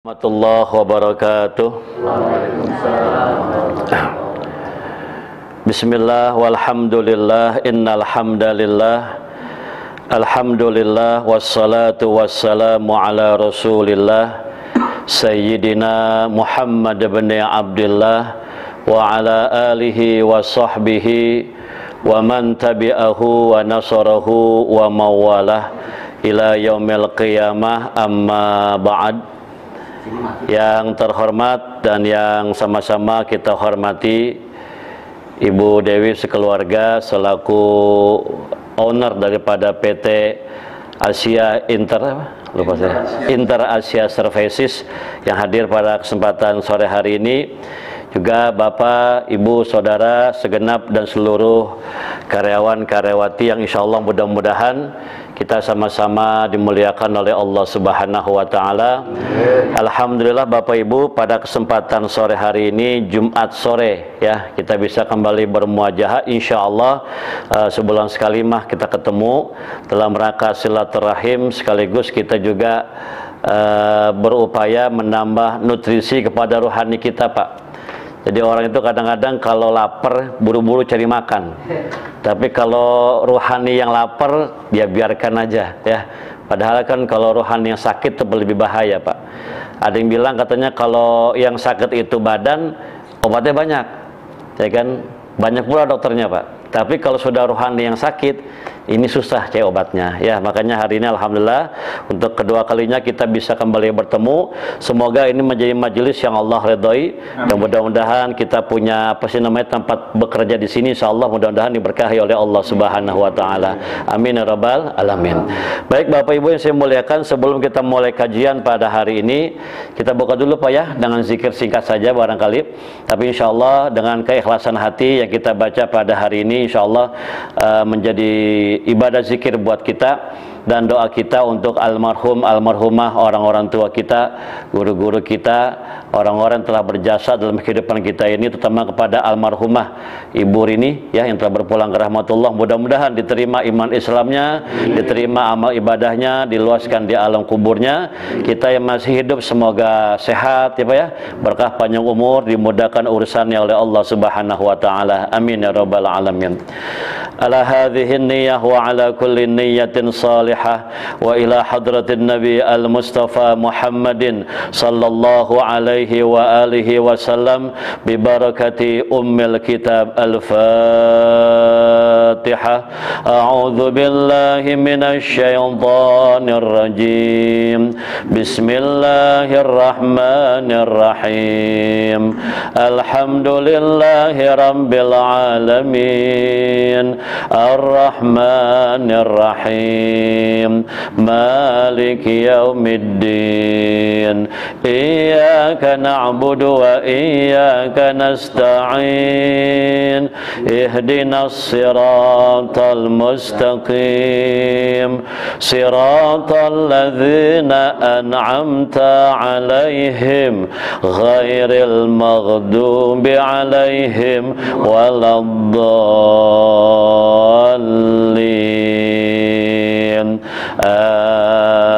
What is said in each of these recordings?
Warahmatullahi wabarakatuh. Bismillah walhamdulillah innal hamdalillah alhamdulillah wassalatu wassalamu ala rasulillah sayyidina Muhammad ibn Abdullah wa ala alihi wa sahbihi wa man tabi'ahu wa nasarahu wa mawalah ila yaumil qiyamah, amma ba'd. Yang terhormat dan yang sama-sama kita hormati Ibu Dewi sekeluarga selaku owner daripada PT Asia Inter Asia Services yang hadir pada kesempatan sore hari ini, juga Bapak, Ibu, Saudara segenap dan seluruh karyawan-karyawati yang insya Allah mudah-mudahan kita sama-sama dimuliakan oleh Allah Subhanahu wa Ta'ala. Alhamdulillah Bapak Ibu, pada kesempatan sore hari ini Jumat sore ya, kita bisa kembali bermuajahah insya Allah. Sebulan sekali mah kita ketemu dalam rangka silaturahim, sekaligus kita juga berupaya menambah nutrisi kepada rohani kita, Pak. Jadi orang itu kadang-kadang kalau lapar buru-buru cari makan, tapi kalau rohani yang lapar dia biarkan aja ya. Padahal kan kalau rohani yang sakit itu lebih bahaya, Pak. Ada yang bilang katanya kalau yang sakit itu badan, obatnya banyak, ya kan? Banyak pula dokternya, Pak. Tapi kalau sudah rohani yang sakit, ini susah cari obatnya ya. Makanya hari ini alhamdulillah untuk kedua kalinya kita bisa kembali bertemu. Semoga ini menjadi majelis yang Allah ridhoi, dan mudah-mudahan kita punya tempat bekerja di sini insyaallah mudah-mudahan diberkahi oleh Allah Subhanahu wa Ta'ala. Amin ya rabbal alamin. Baik Bapak Ibu yang saya muliakan, sebelum kita mulai kajian pada hari ini, kita buka dulu Pak ya dengan zikir singkat saja barangkali, tapi insyaallah dengan keikhlasan hati yang kita baca pada hari ini insyaallah menjadi ibadah zikir buat kita dan doa kita untuk almarhum, almarhumah, orang-orang tua kita, guru-guru kita, orang-orang yang telah berjasa dalam kehidupan kita ini, terutama kepada almarhumah Ibu Rini ya, yang telah berpulang ke rahmatullah. Mudah-mudahan diterima iman Islamnya, diterima amal ibadahnya, diluaskan di alam kuburnya. Kita yang masih hidup semoga sehat ya Pak ya, berkah panjang umur, dimudahkan urusannya oleh Allah Subhanahu wa Ta'ala. Amin ya rabbal alamin. Ala hadhihi niyyah wa ala kulli niyyatin salihah wa ila hadratin nabi al-mustafa Muhammadin sallallahu alaihi wa alihi wasallam bi barakati ummil kitab al-Fatihah. A'udzu billahi minasy syaithanir rajim. Bismillahirrahmanirrahim. Alhamdulillahi rabbil alamin. Ar-Rahmanir Rahim. Maliki yaumiddin. Iyyaka na'budu wa iyyaka nasta'in. Ihdinas siratal mustaqim. Siratal ladzina an'amta 'alaihim ghairil maghdubi 'alaihim waladdallin.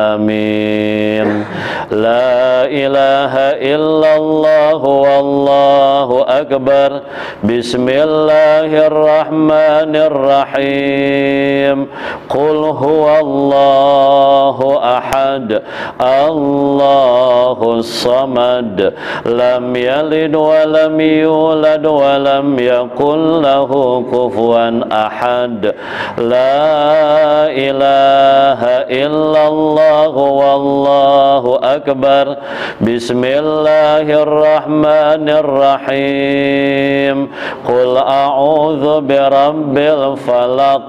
Amin. La ilaha illallah wallahu akbar. Bismillahirrahmanirrahim. Qul huwallahu ahad. Allahus samad. Lam yalid wa lam yulad wa lam yakul lahu kufuwan ahad. La ilaha illallah wallahu akbar. Bismillahirrahmanirrahim. Qul a'udzu birabbil falaq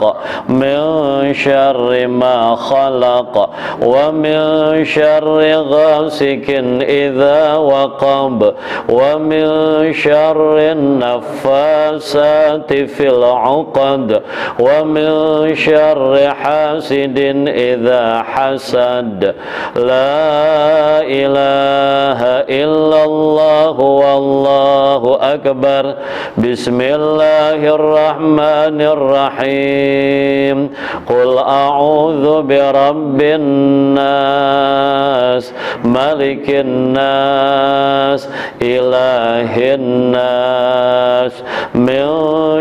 min syarri ma khalaq wa min syarri ghasikin idza waqab wa min syarri naffasati fil 'uqad wa min syarri hasidin idza hasad. La ilaha illallah wallahu أكبر بسم الله الرحمن الرحيم قل أعوذ برب الناس ملك الناس إله الناس من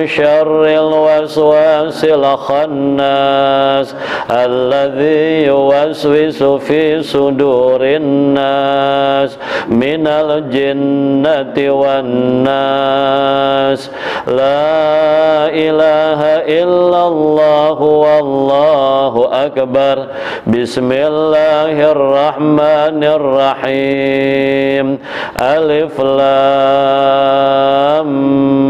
شر الوسواس الخناس الذي يوسوس في صدور الناس من الجنة والناس لا إله إلا الله والله أكبر بسم الله الرحمن الرحيم ألف لام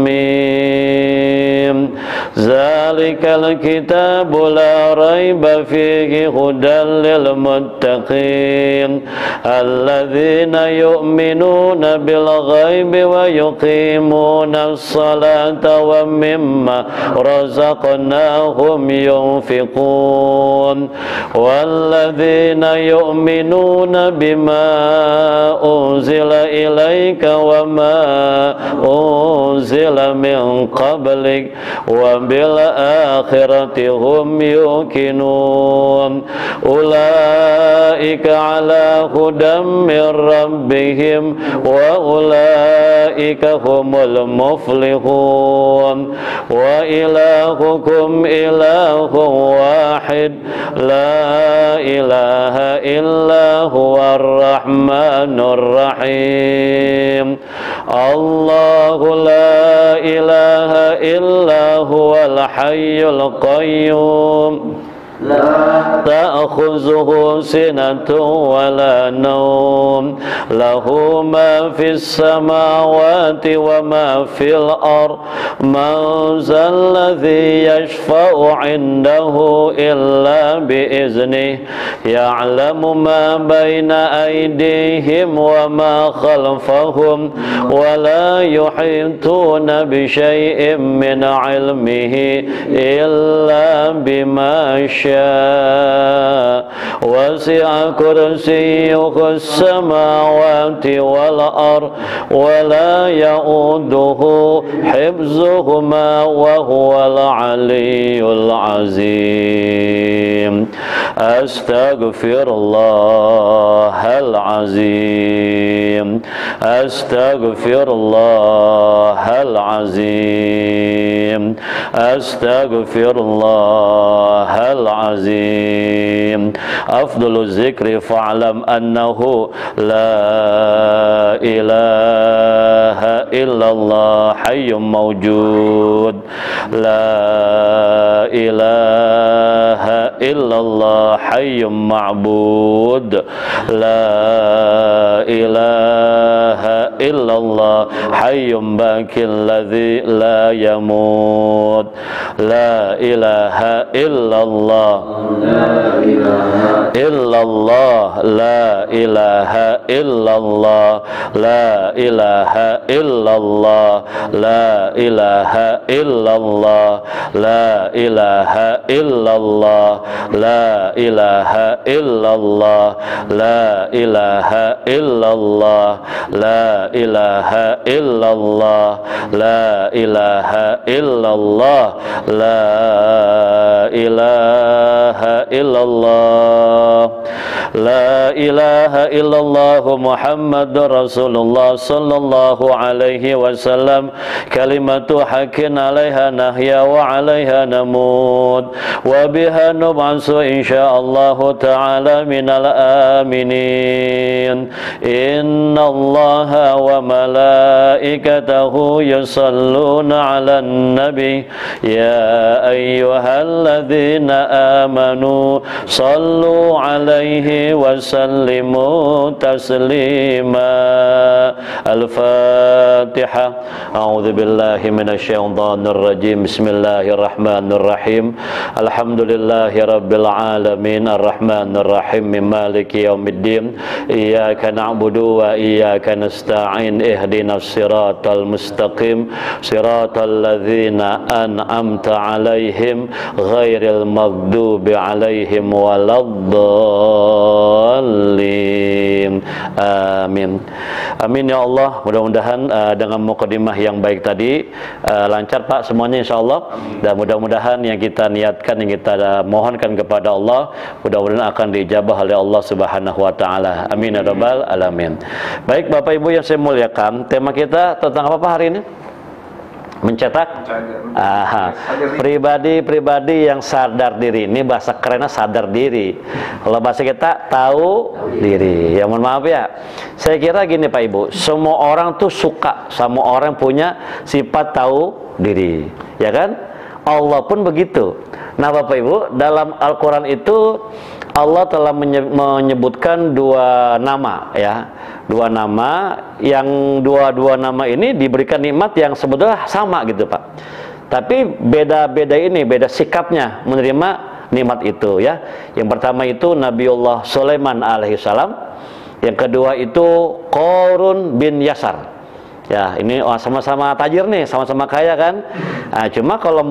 ميم ذلك الكتاب لا ريب فيه هدى للمتقين الذين يؤمنون بالغيب ويقيمون الصلاة ومما رزقناهم ينفقون والذين يؤمنون بما أنزل إليك وما أنزل من قبلك وبالآخرة هم يوقنون أولئك على هدى من ربهم وأولئك هم المفلحون وإلهكم إله واحد لا إله إلا هو الرحمن الرحيم الله لا إله إلا هو الحي القيوم لا تأخذه سنة ولا نوم له ما في السماوات وما في الأرض من ذا الذي يشفع عنده إلا بإذنه يعلم ما بين أيديهم وما خلفهم ولا يحيطون بشيء من علمه إلا بما شاء وسع كرسيه السماوات والأرض ولا يؤوده حفظهما وهو العلي العظيم أستغفر الله العظيم أستغفر الله العظيم أستغفر الله العظيم أفضل الذكر فاعلم أنه لا إله إلا الله حي موجود لا إله إلا الله حي معبود لا إله إلا الله حي باقي الذي لا يموت لا إله إلا الله إلا الله لا إله إلا الله لا إله إلا الله لا إله إلا الله لا إله إلا الله لا إله إلا الله لا إله إلا الله لا إله إلا الله لا إله إلا الله لا إله إلا الله لا إله إلا الله محمد رسول الله صلى الله عليه وسلم كلمة حق عليها نحيا وعليها نموت وبها نبعث إن شاء الله تعالى من الآمنين إن الله وملائكته يصلون على النبي يا أيها الذين آمنوا صلوا عليه وسلموا تسليما الفاتحة أعوذ بالله من الشيطان الرجيم بسم الله الرحمن الرحيم الحمد لله رب العالمين الرحمن الرحيم مالك يوم الدين إياك نعبد وإياك نستعين اهدنا الصراط المستقيم صراط الذين أنعمت عليهم غير المغضوب عليهم ولا الضالين dhalin. Amin. Amin ya Allah. Mudah-mudahan dengan mukadimah yang baik tadi lancar Pak semuanya insyaallah. Dan mudah-mudahan yang kita niatkan, yang kita mohonkan kepada Allah, mudah-mudahan akan diijabah oleh Allah Subhanahu wa taala. Amin ya rabbal alamin. Baik Bapak Ibu yang saya muliakan, tema kita tentang apa Pak hari ini? Mencetak pribadi-pribadi yang sadar diri. Ini bahasa kerennya sadar diri. Kalau bahasa kita tahu diri. Ya mohon maaf ya. Saya kira gini Pak Ibu, semua orang tuh suka, semua orang punya sifat tahu diri, ya kan? Allah pun begitu. Nah Bapak Ibu, dalam Al-Quran itu Allah telah menyebutkan dua nama ya. Dua nama yang dua nama ini diberikan nikmat yang sebetulnya sama gitu Pak. Tapi beda-beda ini, beda sikapnya menerima nikmat itu ya. Yang pertama itu Nabiullah Sulaiman alaihissalam. Yang kedua itu Qarun bin Yasar. Ya, ini sama-sama tajir nih, sama-sama kaya kan. Nah, cuma kalau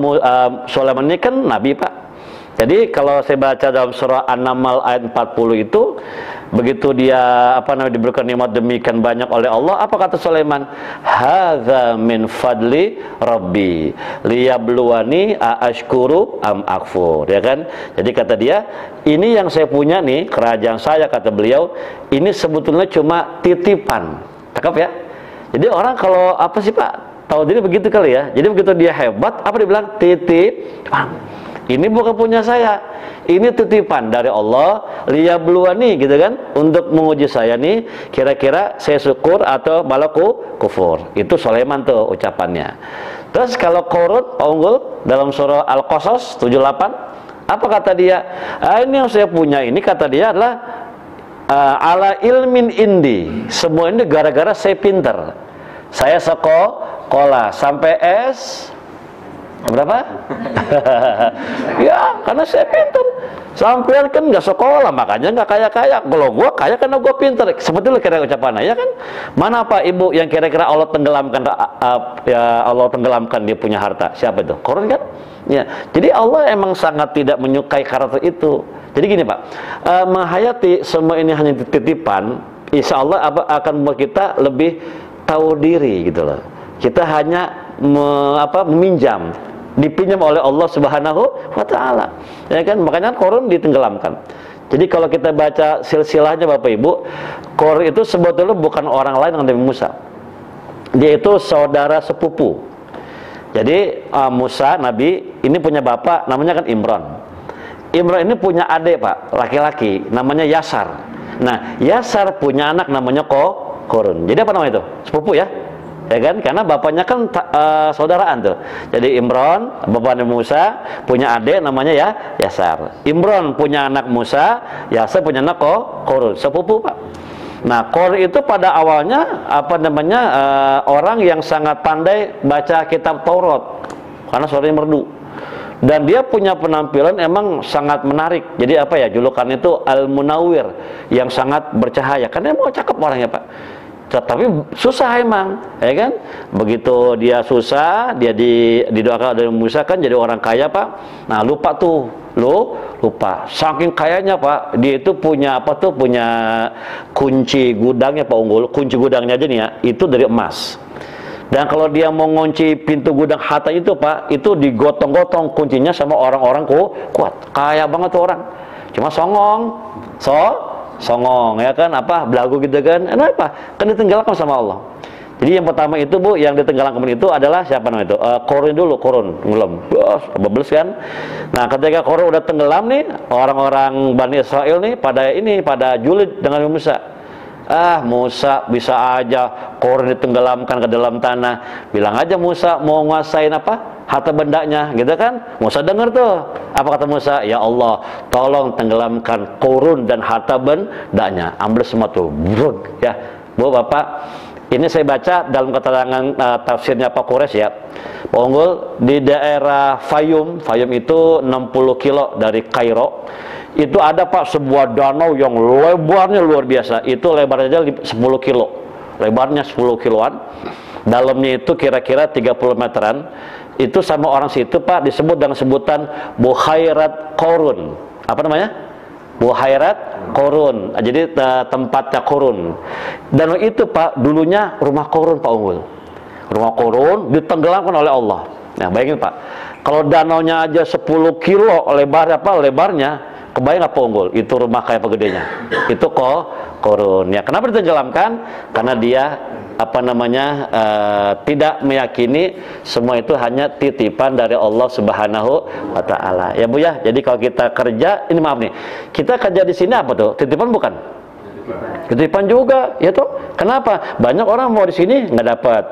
Sulaiman ini kan nabi Pak. Jadi kalau saya baca dalam surah An-Naml ayat 40 itu, begitu dia diberikan nikmat demikian banyak oleh Allah, apa kata Sulaiman? Hadza min fadli rabbi liyabluwani aashkuru am akfur, ya kan? Jadi kata dia, ini yang saya punya nih, kerajaan saya, kata beliau, ini sebetulnya cuma titipan. Cakep ya? Jadi orang kalau apa sih Pak? Tahu diri begitu kali ya. Jadi begitu dia hebat, apa dibilang? Titipan. Ini bukan punya saya, ini titipan dari Allah, liyabluwani gitu kan, untuk menguji saya nih, kira-kira saya syukur atau malah kufur. Itu Sulaiman tuh ucapannya. Terus kalau Qarun unggul dalam surah Al-Qasas 78, apa kata dia? Ini yang saya punya ini, kata dia adalah ala ilmin indi, semua ini gara-gara saya pinter, saya sekolah sampai S berapa? Ya, karena saya pintar. Sampean kan nggak sekolah, makanya nggak kaya-kaya. Kalau gua kaya karena gua pintar. Sebetulnya kira ucapannya, ya kan? Mana Pak Ibu yang kira-kira Allah tenggelamkan, ya Allah tenggelamkan dia punya harta? Siapa itu? Qarun kan? Ya. Jadi Allah emang sangat tidak menyukai karakter itu. Jadi gini Pak, menghayati semua ini hanya titipan, insya Allah akan membuat kita lebih tahu diri gitu loh. Kita hanya meminjam, dipinjam oleh Allah Subhanahu wa taala. Ya kan? Makanya Qarun ditenggelamkan. Jadi kalau kita baca silsilahnya Bapak Ibu, Qarun itu sebetulnya bukan orang lain dengan Nabi Musa. Dia itu saudara sepupu. Jadi Musa Nabi ini punya bapak namanya kan Imran. Imran ini punya adik Pak, laki-laki namanya Yasar. Nah, Yasar punya anak namanya Qarun. Jadi apa namanya itu? Sepupu ya? Ya kan, karena bapaknya kan saudaraan tuh. Jadi Imran bapaknya Musa punya adik namanya ya Yasar. Imran punya anak Musa, Yasar punya anak Qarun, sepupu Pak. Nah Qarun itu pada awalnya orang yang sangat pandai baca kitab Taurat karena suaranya merdu, dan dia punya penampilan emang sangat menarik. Jadi julukan itu Al-Munawwir, yang sangat bercahaya karena mau cakep orangnya Pak. Tapi susah emang, ya kan? Begitu dia susah, dia didoakan oleh Musa kan jadi orang kaya Pak. Nah lupa tuh, lupa. Saking kayanya Pak, dia itu punya punya kunci gudangnya Pak Unggul. Kunci gudangnya aja nih ya, itu dari emas. Dan kalau dia mau ngunci pintu gudang harta itu Pak, itu digotong-gotong kuncinya sama orang-orang kuat. Kaya banget tuh orang. Cuma songong, songong ya kan, belagu gitu kan. Kan ditenggelamkan sama Allah. Jadi yang pertama itu Bu, yang ditenggelamkan itu adalah siapa namanya itu? Qarun dulu, Qarun tenggelam. Bebles kan. Nah, ketika Qarun udah tenggelam nih, orang-orang Bani Israel nih pada julid dengan Musa. Musa bisa aja Qarun ditenggelamkan ke dalam tanah. Bilang aja Musa mau nguasain harta bendanya gitu kan. Musa dengar tuh. Apa kata Musa? Ya Allah, tolong tenggelamkan Qarun dan harta bendanya. Ambles semua tuh. Brug ya. Bu Bapak, ini saya baca dalam keterangan tafsirnya Pak Quraisy ya. Pak Unggul, di daerah Fayum itu 60 kilo dari Kairo. Itu ada Pak sebuah danau yang lebarnya luar biasa. Itu lebarnya aja 10 kilo. Lebarnya 10 kiloan. Dalamnya itu kira-kira 30 meteran. Itu sama orang situ Pak disebut dengan sebutan Bukhairat Qarun. Apa namanya? Buhairat Qurun. Jadi tempatnya Qurun. Danau itu Pak, dulunya rumah Qurun Pak Unggul. Rumah Qurun ditenggelamkan oleh Allah. Nah, bayangin Pak, kalau danaunya aja 10 kilo lebarnya, kebayang apa Unggul? Itu rumah kayak apa gedenya? Itu Qurun. Ya, kenapa ditenggelamkan? Karena dia tidak meyakini semua itu hanya titipan dari Allah Subhanahu wa taala. Ya Bu ya. Jadi kalau kita kerja, ini maaf nih. Kita kerja di sini apa tuh? Titipan bukan? Titipan juga, ya tuh. Kenapa? Banyak orang mau di sini nggak dapat.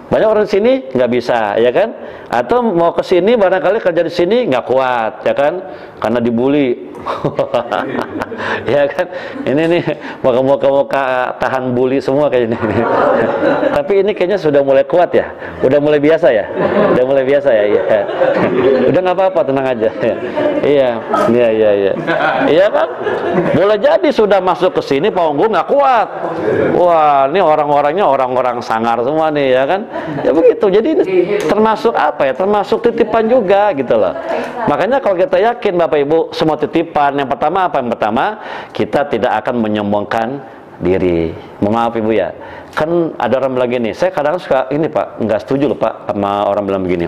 Banyak orang di sini nggak bisa, ya kan? Atau mau ke sini barangkali kerja di sini nggak kuat, ya kan? Karena dibully. Ya kan? Ini nih muka-muka tahan bully semua kayaknya. Tapi ini kayaknya sudah mulai kuat ya. Udah mulai biasa ya. Udah mulai biasa ya. Iya. Udah nggak apa-apa, tenang aja. Iya. Iya kan? Boleh jadi sudah masuk ke sini Pak Unggul nggak kuat. Wah, ini orang-orangnya orang-orang sangar semua nih, ya kan? Ya begitu. Jadi termasuk apa ya? Termasuk titipan juga gitu loh. Makanya kalau kita yakin Bapak Ibu semua titipan, yang pertama apa? Yang pertama, kita tidak akan menyombongkan diri. Maaf Ibu ya. Kan ada orang bilang gini, saya kadang suka ini Pak, nggak setuju loh Pak sama orang bilang begini.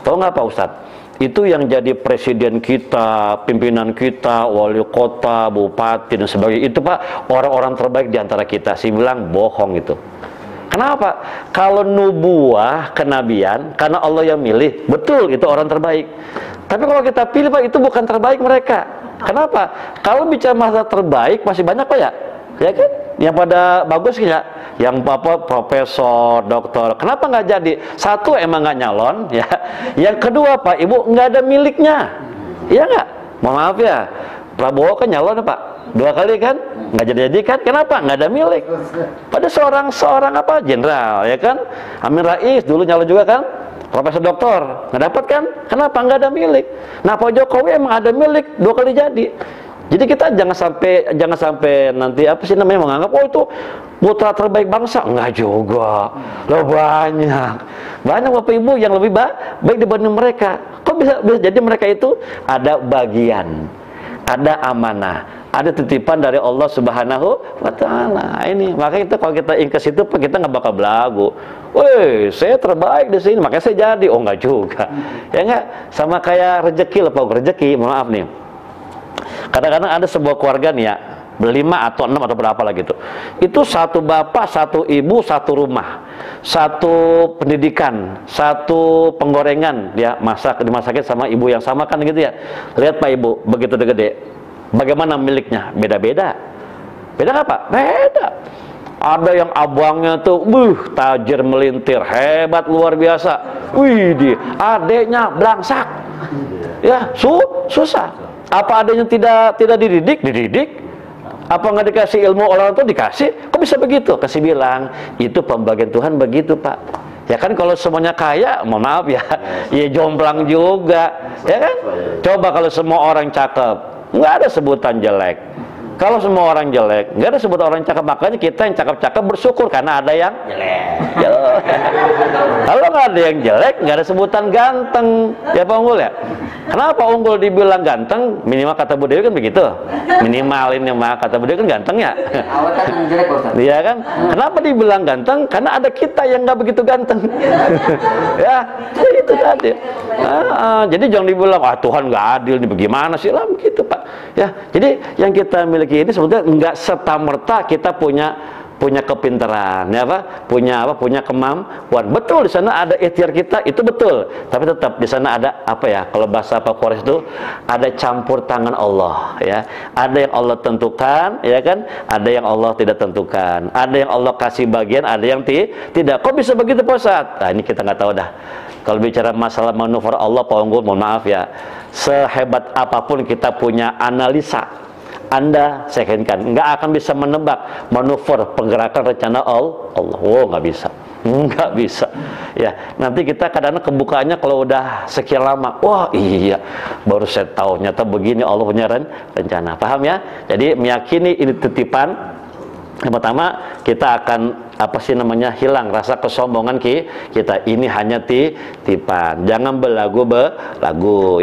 Tahu nggak Pak Ustadz? Itu yang jadi presiden kita, pimpinan kita, wali kota, bupati dan sebagainya, itu Pak orang-orang terbaik di antara kita. Saya bilang bohong itu. Kenapa? Kalau nubuah, kenabian, karena Allah yang milih, betul itu orang terbaik. Tapi kalau kita pilih Pak, itu bukan terbaik mereka. Kenapa? Kalau bicara masa terbaik masih banyak Pak ya, ya kan? Yang pada bagus ya, yang profesor, doktor. Kenapa nggak jadi? Satu emang nggak nyalon, ya. Yang kedua Pak Ibu nggak ada miliknya, iya nggak? Mohon maaf ya, Prabowo kan nyalon Pak, 2 kali kan, nggak jadi kan? Kenapa? Nggak ada milik. Pada seorang jenderal, ya kan? Amin Rais dulu nyalon juga kan? Profesor doktor nggak dapat kan? Kenapa? Nggak ada milik. Nah Pak Jokowi emang ada milik, 2 kali jadi. Jadi kita jangan sampai nanti menganggap oh itu putra terbaik bangsa. Enggak juga. Loh banyak Bapak Ibu yang lebih baik dibanding mereka. Kok bisa jadi mereka itu ada bagian, ada amanah, ada titipan dari Allah Subhanahu wa taala. Ini makanya itu kalau kita ingkes itu kita nggak bakal belagu. Woi, saya terbaik di sini, makanya saya jadi. Oh enggak juga. Ya enggak, sama kayak rezeki loh Pak, rezeki. Mohon maaf nih. Kadang-kadang ada sebuah keluarga nih ya, 5 atau 6 atau berapa lah gitu. Itu satu bapak, satu ibu, satu rumah, satu pendidikan, satu penggorengan, ya dimasakin sama ibu yang sama kan gitu ya. Lihat Pak Ibu, begitu gede. Bagaimana miliknya? Beda-beda. Beda nggak Pak? Beda. Ada yang abangnya tuh, tajir melintir, hebat luar biasa. Wih, adeknya belangsak. Ya, susah. Apa adanya tidak dididik? Dididik. Apa nggak dikasih ilmu orang tua? Dikasih. Kok bisa begitu? Kasih bilang, itu pembagian Tuhan begitu Pak. Ya kan kalau semuanya kaya, mohon maaf ya, ya jomplang juga, ya kan? Coba kalau semua orang cakep, nggak ada sebutan jelek. Kalau semua orang jelek, nggak ada sebut orang cakep. Makanya kita yang cakep-cakep bersyukur karena ada yang jelek. Kalau nggak ada yang jelek, nggak ada sebutan ganteng. Ya Pak Unggul ya. Kenapa Unggul dibilang ganteng? Minimal kata Bu Dewi kan begitu. Minimal ini mah kata Bu Dewi kan ganteng ya. Iya kan? Kenapa dibilang ganteng? Karena ada kita yang nggak begitu ganteng. Ya itu tadi. Jadi jangan dibilang Tuhan nggak adil nih, bagaimana sih lah begitu Pak. Ya, jadi yang kita miliki ini sebetulnya nggak serta-merta kita punya kepintaran, ya punya kemampuan. Betul di sana ada ikhtiar kita, itu betul. Tapi tetap di sana ada kalau bahasa Pak Kores itu ada campur tangan Allah, ya. Ada yang Allah tentukan, ya kan? Ada yang Allah tidak tentukan. Ada yang Allah kasih bagian, ada yang tidak. Kok bisa begitu Pak Ustadz? Nah, ini kita nggak tahu dah. Kalau bicara masalah manuver Allah, Pak Unggul, mohon maaf ya. Sehebat apapun kita punya analisa, Anda saya yakinkan nggak akan bisa menebak manuver pergerakan rencana Allah. Oh, nggak bisa. Ya, nanti kita kadang-kadang kebukaannya kalau udah sekian lama. Wah, iya, baru saya tahu nyata begini Allah punya rencana. Paham ya? Jadi meyakini ini titipan Yang pertama, kita akan hilang rasa kesombongan kita. Ini hanya titipan. Jangan belagu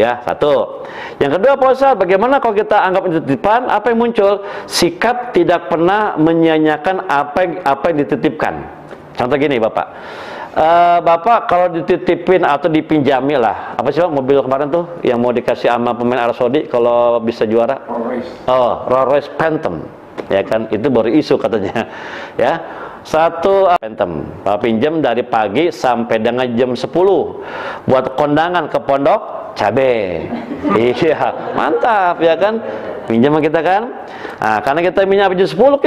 ya. Satu. Yang kedua, Pak Ustaz, bagaimana kalau kita anggap itu titipan? Apa yang muncul? Sikap tidak pernah menyia-nyiakan apa yang dititipkan. Contoh gini, Bapak. Bapak kalau dititipin atau dipinjami lah, apa sih Pak, mobil kemarin tuh yang mau dikasih sama pemain Arab Saudi kalau bisa juara? Rolls Royce Phantom. Ya kan, itu baru isu katanya. Ya, satu Phantom, Pak pinjam dari pagi sampai dengan jam 10 buat kondangan ke Pondok Cabe. Iya, mantap ya kan, pinjam kita kan. Nah, karena kita minyak jam 10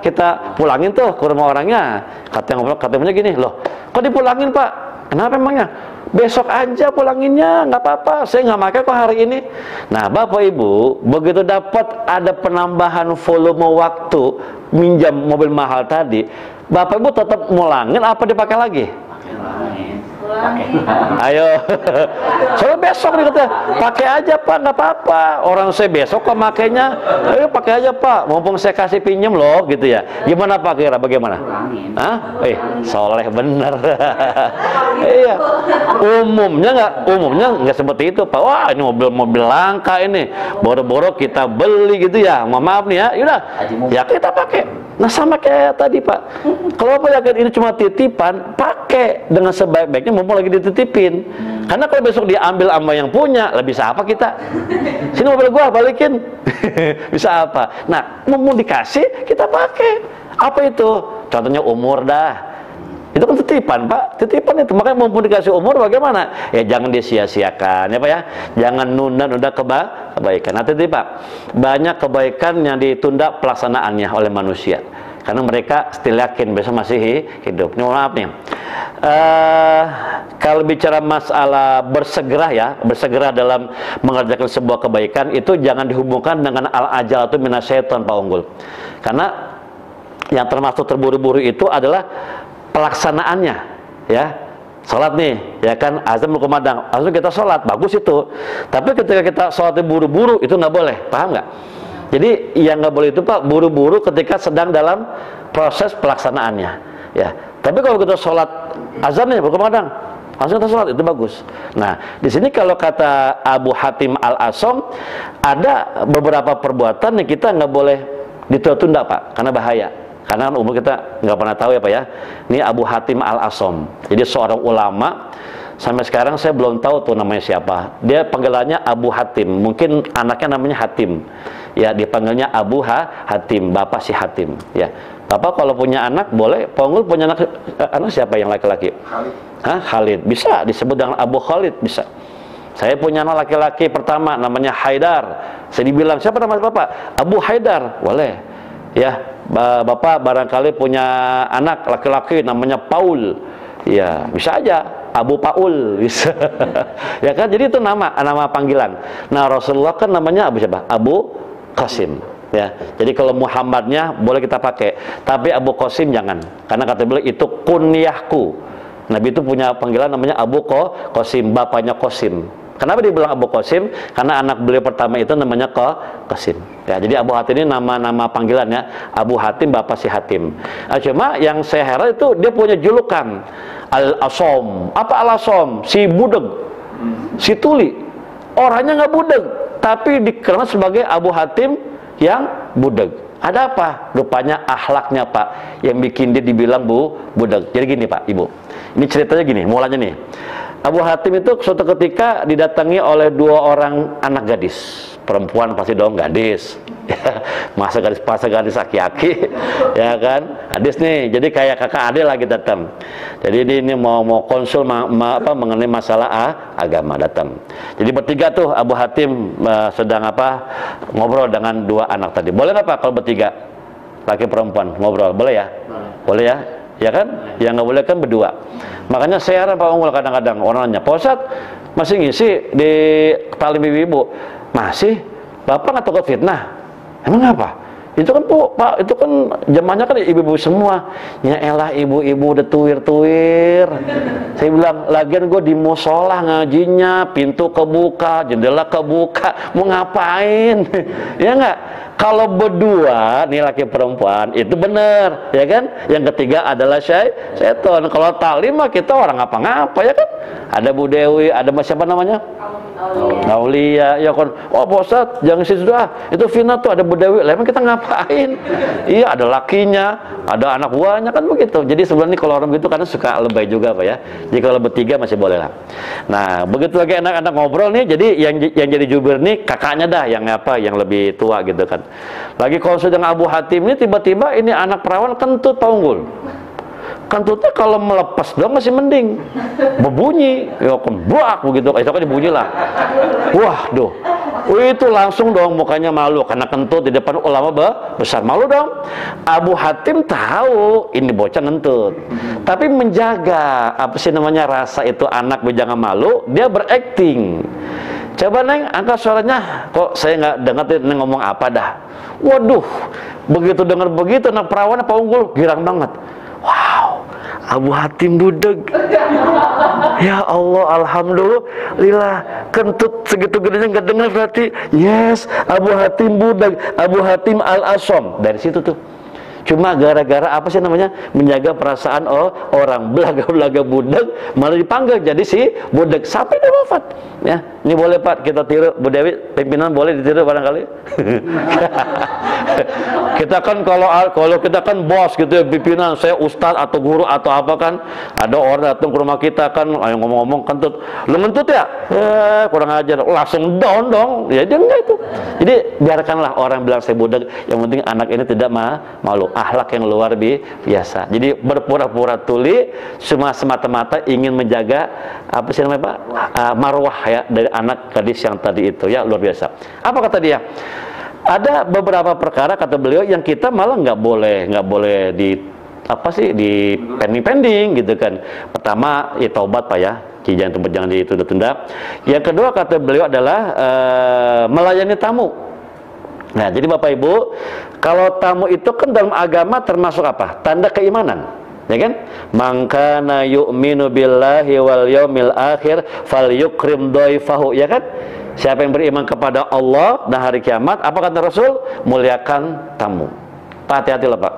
kita pulangin tuh ke rumah orangnya. Katanya gini, loh, kok dipulangin Pak? Kenapa emangnya? Besok aja pulanginnya, nggak apa-apa, saya nggak pakai kok hari ini. Nah, Bapak Ibu, begitu dapat ada penambahan volume waktu minjam mobil mahal tadi, Bapak Ibu tetap mulangin apa dipakai lagi? Ayo, soalnya besok nih katanya, pakai aja Pak, nggak apa-apa. Orang saya besok kok makainya, ayo pakai aja Pak, mumpung saya kasih pinjam loh, gitu ya. Gimana Pak kira? Bagaimana? Hah? Soleh bener. Iya. Umumnya nggak seperti itu Pak. Wah, ini mobil langka ini, boro-boro kita beli gitu ya. Maaf nih ya, yaudah, ya kita pakai. Nah, sama kayak tadi Pak, kalau Bapak yakin ini cuma titipan, pakai dengan sebaik-baiknya mumpung lagi dititipin. Karena kalau besok diambil sama yang punya, lah bisa apa kita? Sini mobil gua balikin. Bisa apa? Nah, mumpung dikasih, kita pakai. Apa itu? Contohnya umur dah. Itu kan titipan Pak, titipan itu. Makanya mumpung dikasih umur bagaimana? Ya jangan disia-siakan ya Pak ya. Jangan nunda-nunda kebaikan. Nah tadi Pak, banyak kebaikan yang ditunda pelaksanaannya oleh manusia. Karena mereka still yakin besok masih hidup. Ini maaf nih. Kalau bicara masalah bersegera dalam mengerjakan sebuah kebaikan, itu jangan dihubungkan dengan al-ajal atau minasyaiton Pak Unggul. Karena yang termasuk terburu-buru itu adalah pelaksanaannya, ya. Sholat nih, ya kan, azan berkumandang, langsung kita sholat, bagus itu. Tapi ketika kita sholatnya buru-buru, itu nggak boleh, paham nggak? Jadi yang nggak boleh itu Pak, buru-buru ketika sedang dalam proses pelaksanaannya, ya. Tapi kalau kita sholat azan nih berkumandang, langsung kita sholat, itu bagus. Nah, di sini kalau kata Abu Hatim Al-Asom, ada beberapa perbuatan yang kita nggak boleh ditunda Pak, karena bahaya. Karena umur kita nggak pernah tahu ya Pak ya. Ini Abu Hatim Al-Asom. Jadi seorang ulama, sampai sekarang saya belum tahu tuh namanya siapa. Dia panggilannya Abu Hatim. Mungkin anaknya namanya Hatim. Ya, dipanggilnya Abu Hatim, Bapak si Hatim. Ya, Bapak kalau punya anak boleh. Ponggul punya anak siapa yang laki-laki? Khalid. Hah? Khalid. Bisa disebut dengan Abu Khalid, bisa. Saya punya anak laki-laki pertama namanya Haidar. Saya dibilang, siapa nama Bapak? Abu Haidar. Boleh. Ya, Bapak barangkali punya anak laki-laki namanya Paul. Ya, bisa aja Abu Paul, bisa. Ya kan, jadi itu nama panggilan. Nah, Rasulullah kan namanya Abu siapa? Abu Qasim. Ya, jadi kalau Muhammadnya boleh kita pakai, tapi Abu Qasim jangan. Karena kata beliau itu kunyahku. Nabi itu punya panggilan namanya Abu Qasim, bapaknya Qasim. Kenapa dibilang Abu Qasim? Karena anak beliau pertama itu namanya Qasim. Ya, jadi Abu Hatim ini nama panggilannya. Abu Hatim, Bapak si Hatim. Nah, cuma yang saya heran itu dia punya julukan Al-Asom. Apa Al-Asom? Si budeg, si tuli. Orangnya nggak budeg, tapi dikenal sebagai Abu Hatim yang budeg. Ada apa? Rupanya akhlaknya Pak yang bikin dia dibilang budeg. Jadi gini Pak, Ibu. Ini ceritanya gini, mulanya nih. Abu Hatim itu suatu ketika didatangi oleh dua orang anak gadis. Perempuan pasti dong gadis. Masa gadis aki-aki, ya kan? Gadis nih, jadi kayak kakak adik lagi datang. Jadi ini mau konsul mengenai masalah agama datang. Jadi bertiga tuh Abu Hatim sedang ngobrol dengan dua anak tadi. Boleh nggak Pak kalau bertiga? Laki perempuan ngobrol, boleh ya? Boleh ya? Ya kan? Yang nggak boleh kan berdua. Makanya saya heran Pak Unggul, kadang-kadang orang nanya, Pak Ustadz masih ngisi di talim ibu-ibu? Masih? Bapak nggak takut fitnah? Emang apa? Itu kan Pak, itu kan zamannya kan ibu-ibu semua. Ya elah, ibu-ibu udah tuir-tuir. Saya bilang, lagian gue di musola ngajinya, pintu kebuka, jendela kebuka, mau ngapain? Ya nggak? Kalau berdua nih laki perempuan itu benar, ya kan? Yang ketiga adalah syaitan. Kalau taklim mah kita orang ngapa-ngapa, ya kan? Ada Bu Dewi, ada siapa namanya? Aulia, ya kan? Oh Pak Ustadz, jangan situ itu fitnah tuh, ada Bu Dewi. Lah emang kita ngapain? Iya, ada lakinya, ada anak buahnya, kan begitu. Jadi sebenarnya kalau orang begitu karena suka lebay juga Pak ya. Jadi kalau bertiga masih boleh lah. Nah, begitu lagi anak-anak ngobrol nih, jadi yang jadi jubir nih kakaknya dah, yang apa, yang lebih tua gitu kan. Lagi kalau sedang Abu Hatim ini tiba-tiba ini anak perawan kentut Pak Unggul. Kentutnya kalau melepas dong masih mending, berbunyi, ya kan buak begitu, itu kan dibunyi lah. Wah, doh, itu langsung dong mukanya malu karena kentut di depan ulama besar, malu dong. Abu Hatim tahu ini bocah kentut, tapi menjaga apa sih namanya rasa itu anak jangan malu, dia berakting. Coba Neng, angkat suaranya, kok saya nggak dengar Neng ngomong apa dah. Waduh, begitu dengar begitu anak perawan Pak Unggul girang banget. Wow, Abu Hatim budeg. Ya Allah, alhamdulillah, kentut segitu gedenya nggak dengar berarti. Yes, Abu Hatim budeg, Abu Hatim al-Asom. Dari situ tuh. Cuma gara-gara apa sih namanya, menjaga perasaan orang, belaga-belaga budeg malah dipanggil jadi si budeg sampai dia wafat. Ya, ini boleh Pak kita tiru Bu Dewi, pimpinan boleh ditiru barangkali. Kita kan kalau kita kan bos gitu ya, pimpinan, saya ustadz atau guru atau apa kan, ada orang datang ke rumah kita kan, ngomong-ngomong kentut, lu ngentut ya? Kurang ajar, langsung down dong. Ya dia enggak itu. Jadi biarkanlah orang bilang saya budeg, yang penting anak ini tidak malu. Akhlak yang luar biasa. Jadi berpura-pura tuli cuma semata-mata ingin menjaga apa sih namanya Pak, marwah ya dari anak gadis yang tadi itu ya, luar biasa. Apa kata dia? Ada beberapa perkara kata beliau yang kita malah nggak boleh di apa sih, di pending gitu kan. Pertama ya taubat Pak ya, jangan ditunda-tunda. Yang kedua kata beliau adalah melayani tamu. Nah, jadi Bapak Ibu, kalau tamu itu kan dalam agama termasuk apa? Tanda keimanan, ya kan? Mangkana yu'minu billahi wal yaumil akhir falyukrim dhaifahu, ya kan? Siapa yang beriman kepada Allah dan hari kiamat, apa kata Rasul? Muliakan tamu. Pak, hati-hati loh Pak.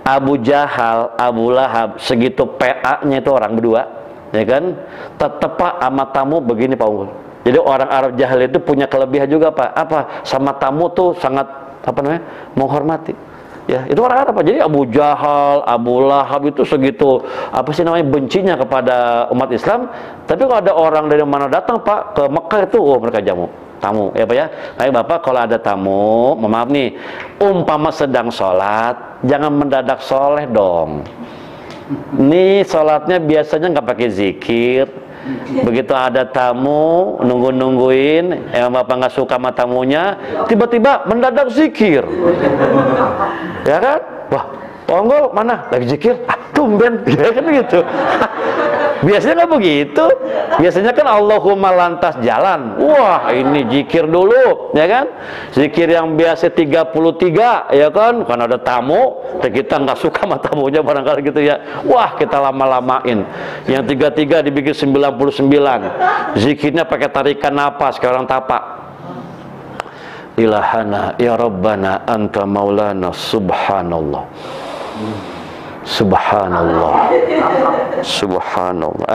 Abu Jahal, Abu Lahab, segitu PA-nya itu orang berdua, ya kan? Tetap Pak sama tamu begini Pak Unggul. Jadi orang Arab jahil itu punya kelebihan juga Pak. Apa? Sama tamu tuh sangat apa namanya? Menghormati. Ya, itu orang Arab Pak. Jadi Abu Jahal, Abu Lahab itu segitu apa sih namanya, bencinya kepada umat Islam. Tapi kalau ada orang dari mana datang Pak ke Mekah itu, oh mereka jamu tamu ya Pak ya. Baik Bapak, kalau ada tamu, maaf nih, umpama sedang sholat, jangan mendadak soleh dong. Nih sholatnya biasanya nggak pakai zikir. Begitu ada tamu nungguin, emang Bapak nggak suka sama tamunya, tiba-tiba mendadak zikir, ya kan? Wah, Ponggol mana lagi zikir? Tumben, ya kan gitu. Biasanya nggak begitu. Biasanya kan Allahumma lantas jalan. Wah, ini zikir dulu, ya kan? Zikir yang biasa 33, ya kan? Karena ada tamu, kita nggak suka sama tamunya barangkali gitu ya. Wah, kita lama-lamain. Yang 33 dibikin 99. Zikirnya pakai tarikan napas, kayak orang tapak. Ilahana ya Rabbana anta maulana subhanallah. Subhanallah, subhanallah.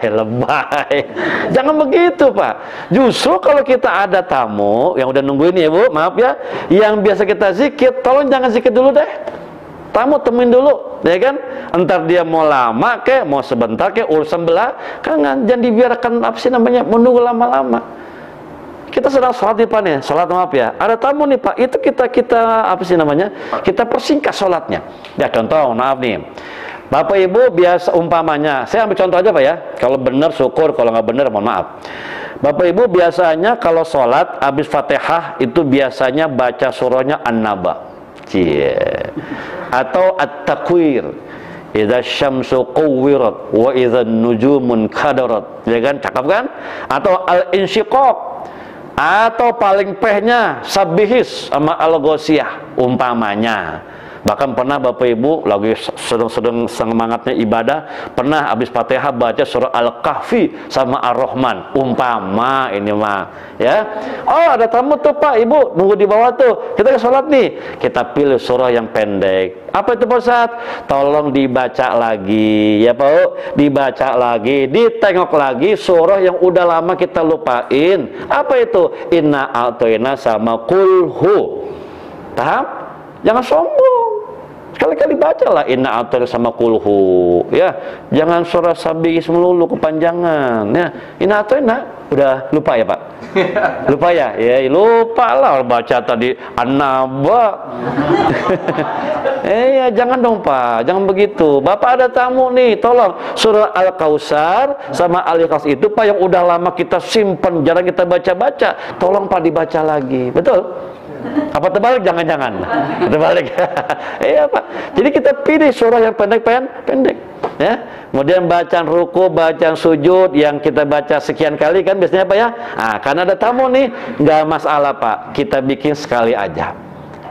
Lebay. Jangan begitu Pak. Justru kalau kita ada tamu yang udah nungguin ya Bu, maaf ya, yang biasa kita zikir, tolong jangan zikir dulu deh. Tamu temuin dulu, ya kan? Entar dia mau lama kek, mau sebentar kek, urusan belakangan. Jangan dibiarkan apa sih namanya, menunggu lama-lama. Kita sedang sholat nih Pak nih, sholat maaf ya, ada tamu nih Pak, itu kita apa sih namanya, kita persingkat sholatnya. Ya contoh, maaf nih, Bapak Ibu biasa umpamanya, saya ambil contoh aja Pak ya, kalau benar syukur, kalau nggak benar mohon maaf. Bapak Ibu biasanya kalau sholat habis Fatihah itu biasanya baca surahnya An-Naba, atau At-Takwir, idza syamsu quwwirat wa idza nujumun kadarat, ya kan, cakep kan? Atau Al-Insyiqaq, atau paling pehnya Sabbihis sama Al-Ghosiyah umpamanya. Bahkan pernah Bapak Ibu lagi sedang semangatnya ibadah, pernah habis Fatihah baca surah Al-Kahfi sama Ar-Rahman, umpama ini mah ya. Oh, ada tamu tuh Pak Ibu nunggu di bawah tuh, kita ke sholat nih, kita pilih surah yang pendek. Apa itu Pak Ustaz? Tolong dibaca lagi ya Pak, dibaca lagi, ditengok lagi surah yang udah lama kita lupain. Apa itu? Inna a'toina sama kulhu. Paham? Jangan sombong. Sekali-kali bacalah inna a'toina sama kulhu ya. Jangan surah sabihis melulu kepanjangan ya. Inna a'toina udah lupa ya Pak? Lupa ya? Ya lupa lah baca tadi An-Naba. Ya jangan dong Pak, jangan begitu. Bapak ada tamu nih, tolong surah Al-Kautsar sama Al-Ikhlas itu Pak yang udah lama kita simpen, jarang kita baca-baca, tolong Pak dibaca lagi. Betul? Apa terbalik? Jangan-jangan terbalik. Iya Pak. Jadi kita pilih surah yang pendek ya. Kemudian bacaan ruku, bacaan sujud yang kita baca sekian kali kan biasanya Pak ya. Nah, karena ada tamu nih, nggak masalah Pak, kita bikin sekali aja.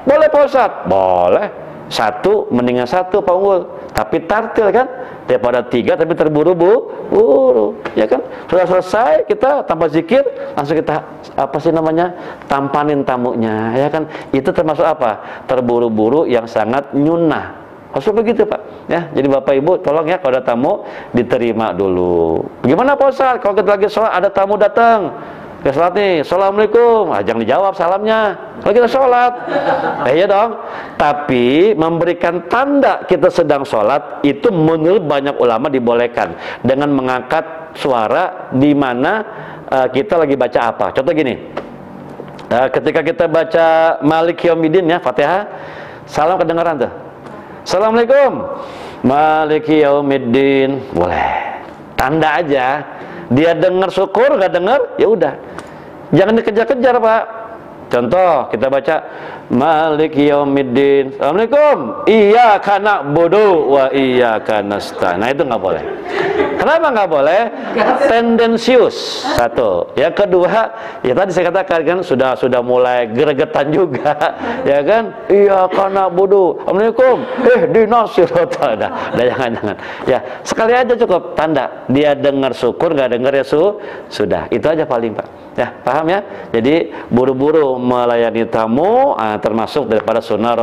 Boleh Pak Ustadz? Boleh. Satu mendingan satu Pak Unggul, tapi tartil kan, daripada tiga tapi terburu-buru ya kan. Sudah selesai kita tanpa zikir langsung kita apa sih namanya, tampanin tamunya ya kan. Itu termasuk apa? Terburu-buru yang sangat nyunah. Harus begitu Pak ya. Jadi Bapak Ibu tolong ya, kalau ada tamu diterima dulu. Gimana Pak Ustadz kalau kita lagi sholat ada tamu datang ke sholat nih, assalamualaikum, jangan dijawab salamnya kalau kita sholat. Iya dong. Tapi memberikan tanda kita sedang sholat itu menurut banyak ulama dibolehkan dengan mengangkat suara di mana kita lagi baca apa. Contoh gini, ketika kita baca Malik Yaumiddin ya, Fatihah, salam kedengaran tuh, assalamualaikum Malik Yaumiddin, boleh tanda aja. Dia dengar syukur, nggak dengar ya udah, jangan dikejar-kejar Pak. Contoh kita baca Maliki Yaumiddin, assalamualaikum iyyaka na'budu wa iyyaka nasta'in. Nah itu nggak boleh. Kenapa nggak boleh? Tendensius. Satu. Yang kedua, ya tadi saya katakan kan sudah mulai gregetan juga, ya kan? Iyyaka na'budu, assalamualaikum ihdinas siratal. Nah, jangan. Ya sekali aja cukup tanda. Dia dengar syukur, nggak dengar ya sudah. Itu aja paling Pak. Ya paham ya? Jadi buru-buru melayani tamu termasuk daripada sunnah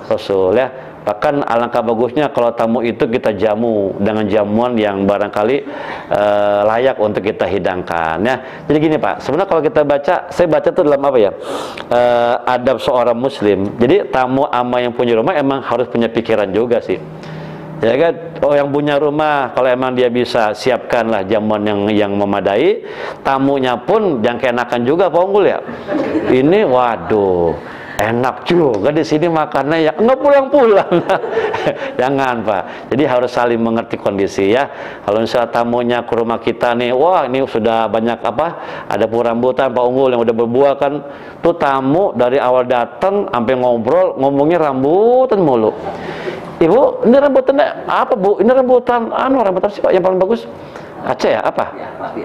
Rasul ya. Bahkan alangkah bagusnya kalau tamu itu kita jamu dengan jamuan yang barangkali layak untuk kita hidangkan ya. Jadi gini Pak, sebenarnya kalau kita baca, saya baca itu dalam apa ya, adab seorang muslim. Jadi tamu ama yang punya rumah emang harus punya pikiran juga sih ya kan. Oh yang punya rumah kalau emang dia bisa siapkanlah jamuan yang memadai, tamunya pun jangan keenakan juga Pak Unggul ya. Ini waduh enak juga di sini makannya ya, nggak pulang-pulang. Jangan Pak. Jadi harus saling mengerti kondisi ya. Kalau misalnya tamunya ke rumah kita nih, wah ini sudah banyak apa, ada pohon rambutan Pak Unggul yang udah berbuah kan, tuh tamu dari awal datang sampai ngobrol ngomongnya rambutan mulu. Ibu, ini rambutan apa Bu? Ini rambutan rambutan sih Pak yang paling bagus. Aceh ya? Apa?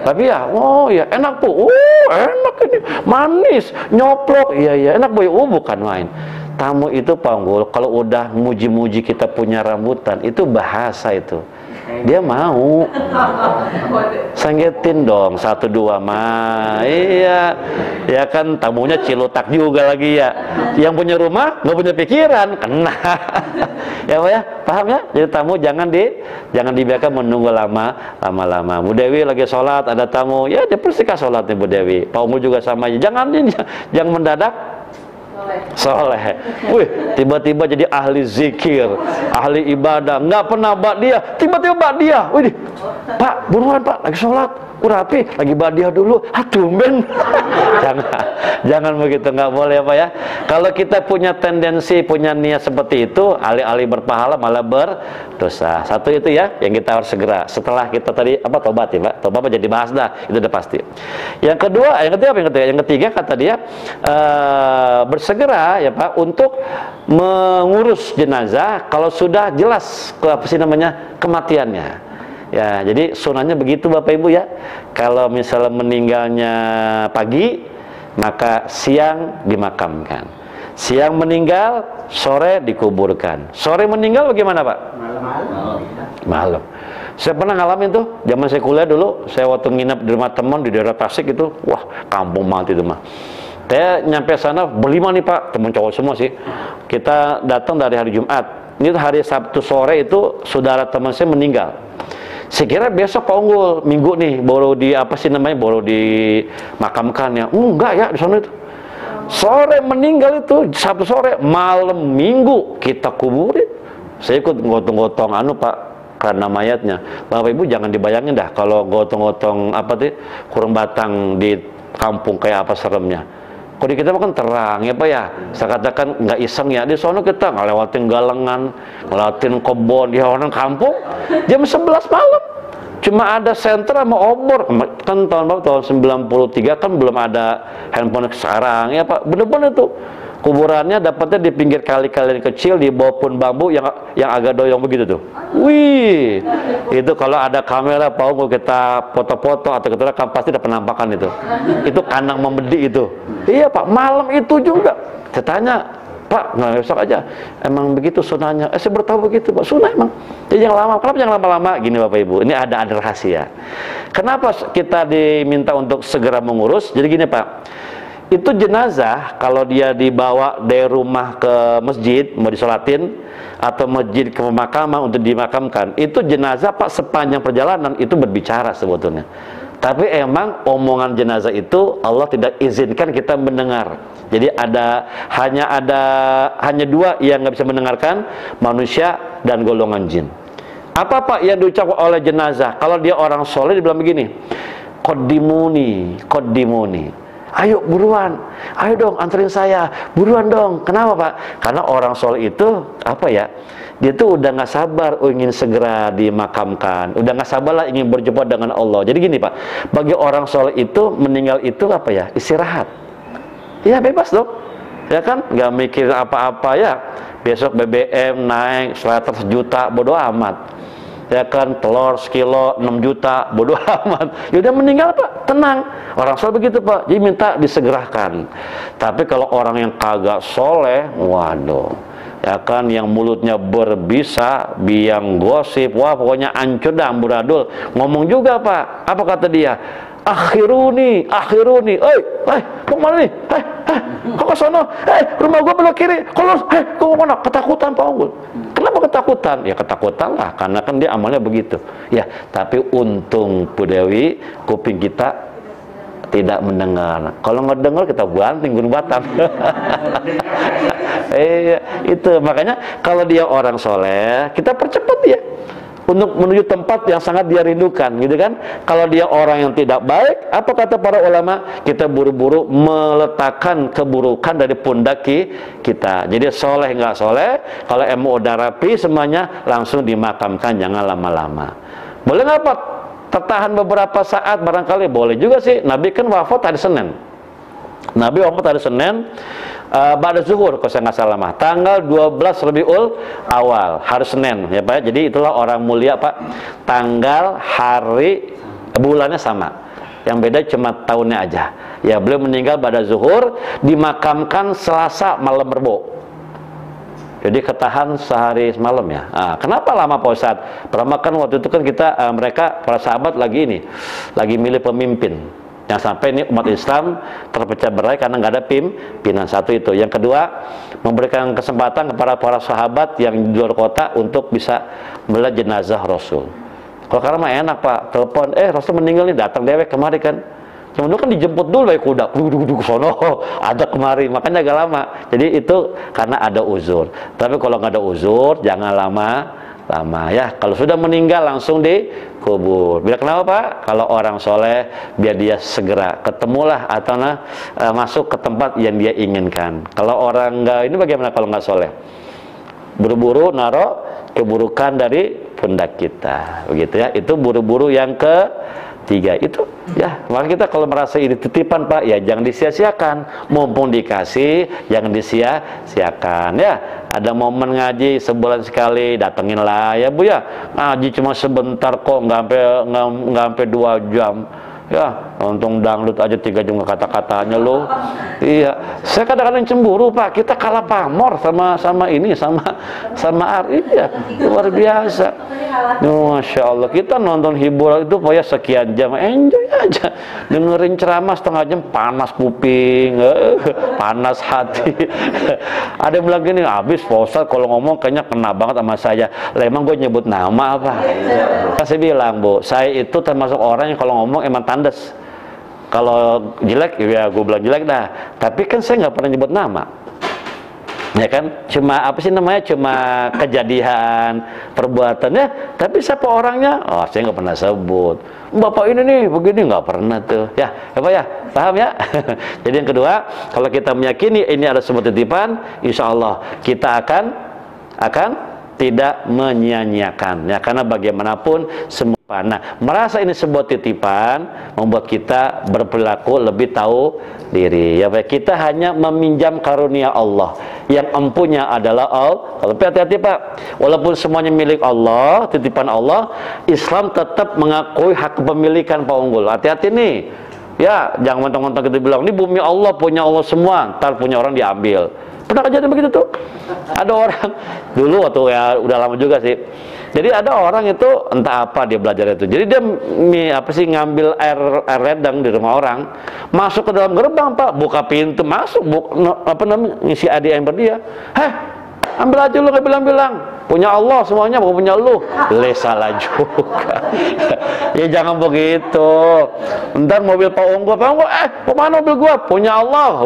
Papia. Oh ya, enak Bu. Oh, enak ini. Manis, nyoplok. Iya, enak Bu. Oh, bukan main. Tamu itu Pak Unggul, kalau udah muji-muji kita punya rambutan, itu bahasa itu. Dia mau. Senggetin dong, 1, 2 mah. Iya. Ya kan tamunya cilutak juga lagi ya. Yang punya rumah nggak punya pikiran, kena. Ya Pak ya, paham ya? Jadi tamu jangan dibiarkan menunggu lama-lama. Bu Dewi lagi sholat, ada tamu, ya dia bersihkan sholatnya Bu Dewi. Pak Unggul juga sama aja. Jangan mendadak soleh. Wih, tiba-tiba jadi ahli zikir, ahli ibadah, nggak pernah ba'diyah, tiba-tiba ba'diyah. Wih, Pak, buruan Pak, lagi sholat, rapi, lagi ba'diyah dulu. Tumben. jangan begitu, nggak boleh ya Pak ya. Kalau kita punya tendensi, punya niat seperti itu, alih-alih berpahala malah berdosa. Satu itu ya, yang kita harus segera. Setelah kita tadi tobat ya Pak, tobat jadi bahas dah, itu udah pasti. Yang ketiga kata dia bersegera ya Pak untuk mengurus jenazah kalau sudah jelas kematiannya. Ya, jadi sunahnya begitu Bapak Ibu ya. Kalau misalnya meninggalnya pagi, maka siang dimakamkan. Siang meninggal, sore dikuburkan. Sore meninggal bagaimana Pak? Malam. Saya pernah ngalamin tuh, zaman saya kuliah dulu, saya waktu nginep di rumah teman di daerah Tasik itu, wah kampung banget itu mah. Saya nyampe sana berlima nih Pak, teman cowok semua sih. Kita datang dari hari Jumat. Ini hari Sabtu sore itu saudara teman saya meninggal. Saya kira besok Pak Unggul, Minggu nih, baru di apa sih namanya, baru dimakamkan ya. Enggak ya di sana itu. Sore meninggal itu, Sabtu sore, malam Minggu kita kuburin. Saya ikut gotong-gotong Pak, karena mayatnya. Bapak Ibu jangan dibayangin dah kalau gotong-gotong apa tuh kurang batang di kampung kayak apa seremnya. Kalau di kita kan terang ya Pak ya. Saya katakan nggak iseng ya. Di sono kita ngelewatin galengan, ngelewatin kebun, ya orang kampung jam 11 malam. Cuma ada senter sama obor. Kan tahun 93 kan belum ada handphone sekarang ya Pak. Bener-bener tuh. Kuburannya dapatnya di pinggir kali-kali kecil di bawah pohon bambu yang agak doyong begitu tuh. Wih, itu kalau ada kamera mau kita foto-foto atau kita rekam pasti ada penampakan itu. Itu kandang membedi itu. Iya Pak, malam itu juga. Saya tanya, Pak, nggak besok aja. Emang begitu sunahnya? Saya bertahu begitu Pak, sunah emang. Jadi yang lama, kenapa jangan lama-lama? Gini Bapak Ibu, ini ada rahasia. Kenapa kita diminta untuk segera mengurus? Jadi gini Pak. Itu jenazah kalau dia dibawa dari rumah ke masjid mau disolatin atau masjid ke pemakaman untuk dimakamkan, itu jenazah Pak sepanjang perjalanan itu berbicara sebetulnya. Tapi emang omongan jenazah itu Allah tidak izinkan kita mendengar. Jadi hanya dua yang nggak bisa mendengarkan, manusia dan golongan jin. Apa Pak yang diucapkan oleh jenazah? Kalau dia orang soleh dibilang begini, qaddimuni, qaddimuni. Ayo buruan, ayo dong anterin saya, buruan dong. Kenapa Pak? Karena orang soleh itu apa ya? Dia tuh udah nggak sabar ingin segera dimakamkan, udah nggak sabar lah ingin berjumpa dengan Allah. Jadi gini Pak, bagi orang soleh itu meninggal itu apa ya? Istirahat. Ya bebas dong, ya kan? Nggak mikir apa-apa ya. Besok BBM naik 100 juta, bodoh amat. Ya kan, telur sekilo 6 juta, bodoh amat. Yaudah meninggal Pak, tenang. Orang soleh begitu Pak, jadi minta disegerakan. Tapi kalau orang yang kagak soleh, waduh, ya kan, yang mulutnya berbisa, biang gosip, wah pokoknya ancur dah amburadul. Ngomong juga Pak, apa kata dia? Akhiruni, mau kemana nih? Kok ke sono? Rumah gua belok kiri. Kalau gua mau mana? Ketakutan Pak Unggul. Kenapa ketakutan? Ya ketakutan lah, karena kan dia amalnya begitu. Ya, tapi untung Bu Dewi, kuping kita tidak mendengar. Kalau nggak dengar kita banting gunung Batam. Itu makanya kalau dia orang soleh, kita percepat dia untuk menuju tempat yang sangat dia rindukan, gitu kan? Kalau dia orang yang tidak baik, apa kata para ulama? Kita buru-buru meletakkan keburukan dari pundak kita. Jadi soleh nggak soleh, kalau emu udah rapi semuanya langsung dimakamkan, jangan lama-lama. Boleh nggak Pak? Tertahan beberapa saat barangkali boleh juga sih. Nabi kan wafat hari Senin. Nabi wafat hari Senin. Ba'da zuhur kalau saya nggak salah mah, tanggal 12 Rabiul Awal, hari Senin ya Pak. Jadi itulah orang mulia Pak. Tanggal, hari, bulannya sama. Yang beda cuma tahunnya aja. Ya, beliau meninggal pada zuhur, dimakamkan Selasa malam Rebo. Jadi ketahan sehari semalam ya. Kenapa lama Pak Ustadz? Pertama kan waktu itu kan kita mereka para sahabat lagi milih pemimpin. Yang sampai ini umat Islam terpecah berai karena nggak ada pimpinan. Satu itu. Yang kedua, memberikan kesempatan kepada para sahabat yang di luar kota untuk bisa melihat jenazah Rasul. Kalau karena mah enak Pak, telepon, Rasul meninggal nih, datang dewek kemari kan. Cuma dulu kan dijemput dulu ya kuda, duduk sono, ada kemari, makanya agak lama. Jadi itu karena ada uzur. Tapi kalau nggak ada uzur, jangan lama ya. Kalau sudah meninggal langsung dikubur. Biar kenapa Pak? Kalau orang soleh, biar dia segera ketemulah atau masuk ke tempat yang dia inginkan. Kalau orang nggak, ini bagaimana kalau nggak soleh? Buru-buru naruh keburukan dari pundak kita, begitu ya. Itu buru-buru yang ketiga itu ya. Maka kita kalau merasa ini titipan Pak, ya jangan disia-siakan. Mumpung dikasih, jangan disia-siakan ya. Ada momen ngaji sebulan sekali, datengin lah ya Bu ya. Ngaji cuma sebentar kok, nggak sampai 2 jam ya. nonton dangdut aja 3 jam kata-katanya loh. Iya, saya kadang-kadang cemburu Pak, kita kalah pamor sama ini, sama iya, luar biasa. Masya Allah, kita nonton hiburan itu pokoknya sekian jam, enjoy aja, dengerin ceramah setengah jam, panas kuping, panas hati. Ada yang bilang gini, habis Pak Ustadz kalau ngomong kayaknya kena banget sama saya. Lah emang gue nyebut nama apa? Kan saya bilang, Bu, saya itu termasuk orang yang kalau ngomong emang tandes. Kalau jelek, ya gue bilang jelek dah. Tapi kan saya nggak pernah nyebut nama, ya kan? Cuma apa sih namanya? Cuma kejadian, perbuatannya. Tapi siapa orangnya? Oh, saya nggak pernah sebut. Bapak ini nih begini, nggak pernah tuh. Ya, apa ya? Paham ya? Jadi yang kedua, kalau kita meyakini ini ada sebuah titipan, insya Allah kita akan tidak menyia-nyiakan. Ya, karena bagaimanapun semua. Nah, merasa ini sebuah titipan membuat kita berperilaku lebih tahu diri. Ya, kita hanya meminjam karunia Allah. Yang empunya adalah Allah. Tapi hati-hati Pak, walaupun semuanya milik Allah, titipan Allah, Islam tetap mengakui hak kepemilikan Pak Unggul. Hati-hati nih. Ya, jangan mentang-mentang kita bilang ini bumi Allah, punya Allah semua, ntar punya orang diambil. Pernah kejadian begitu tuh? Ada orang dulu waktu ya udah lama juga sih. Jadi ada orang itu entah apa dia belajar itu. Jadi dia ngambil air ledeng di rumah orang, masuk ke dalam gerbang Pak, buka pintu masuk, ngisi ADM dia. Heh, ambil aja lu, nggak bilang-bilang. Punya Allah semuanya, bukan punya lu. Salah juga. Ya jangan begitu. Ntar mobil Pak Unggul, kemana mobil gua? Punya Allah.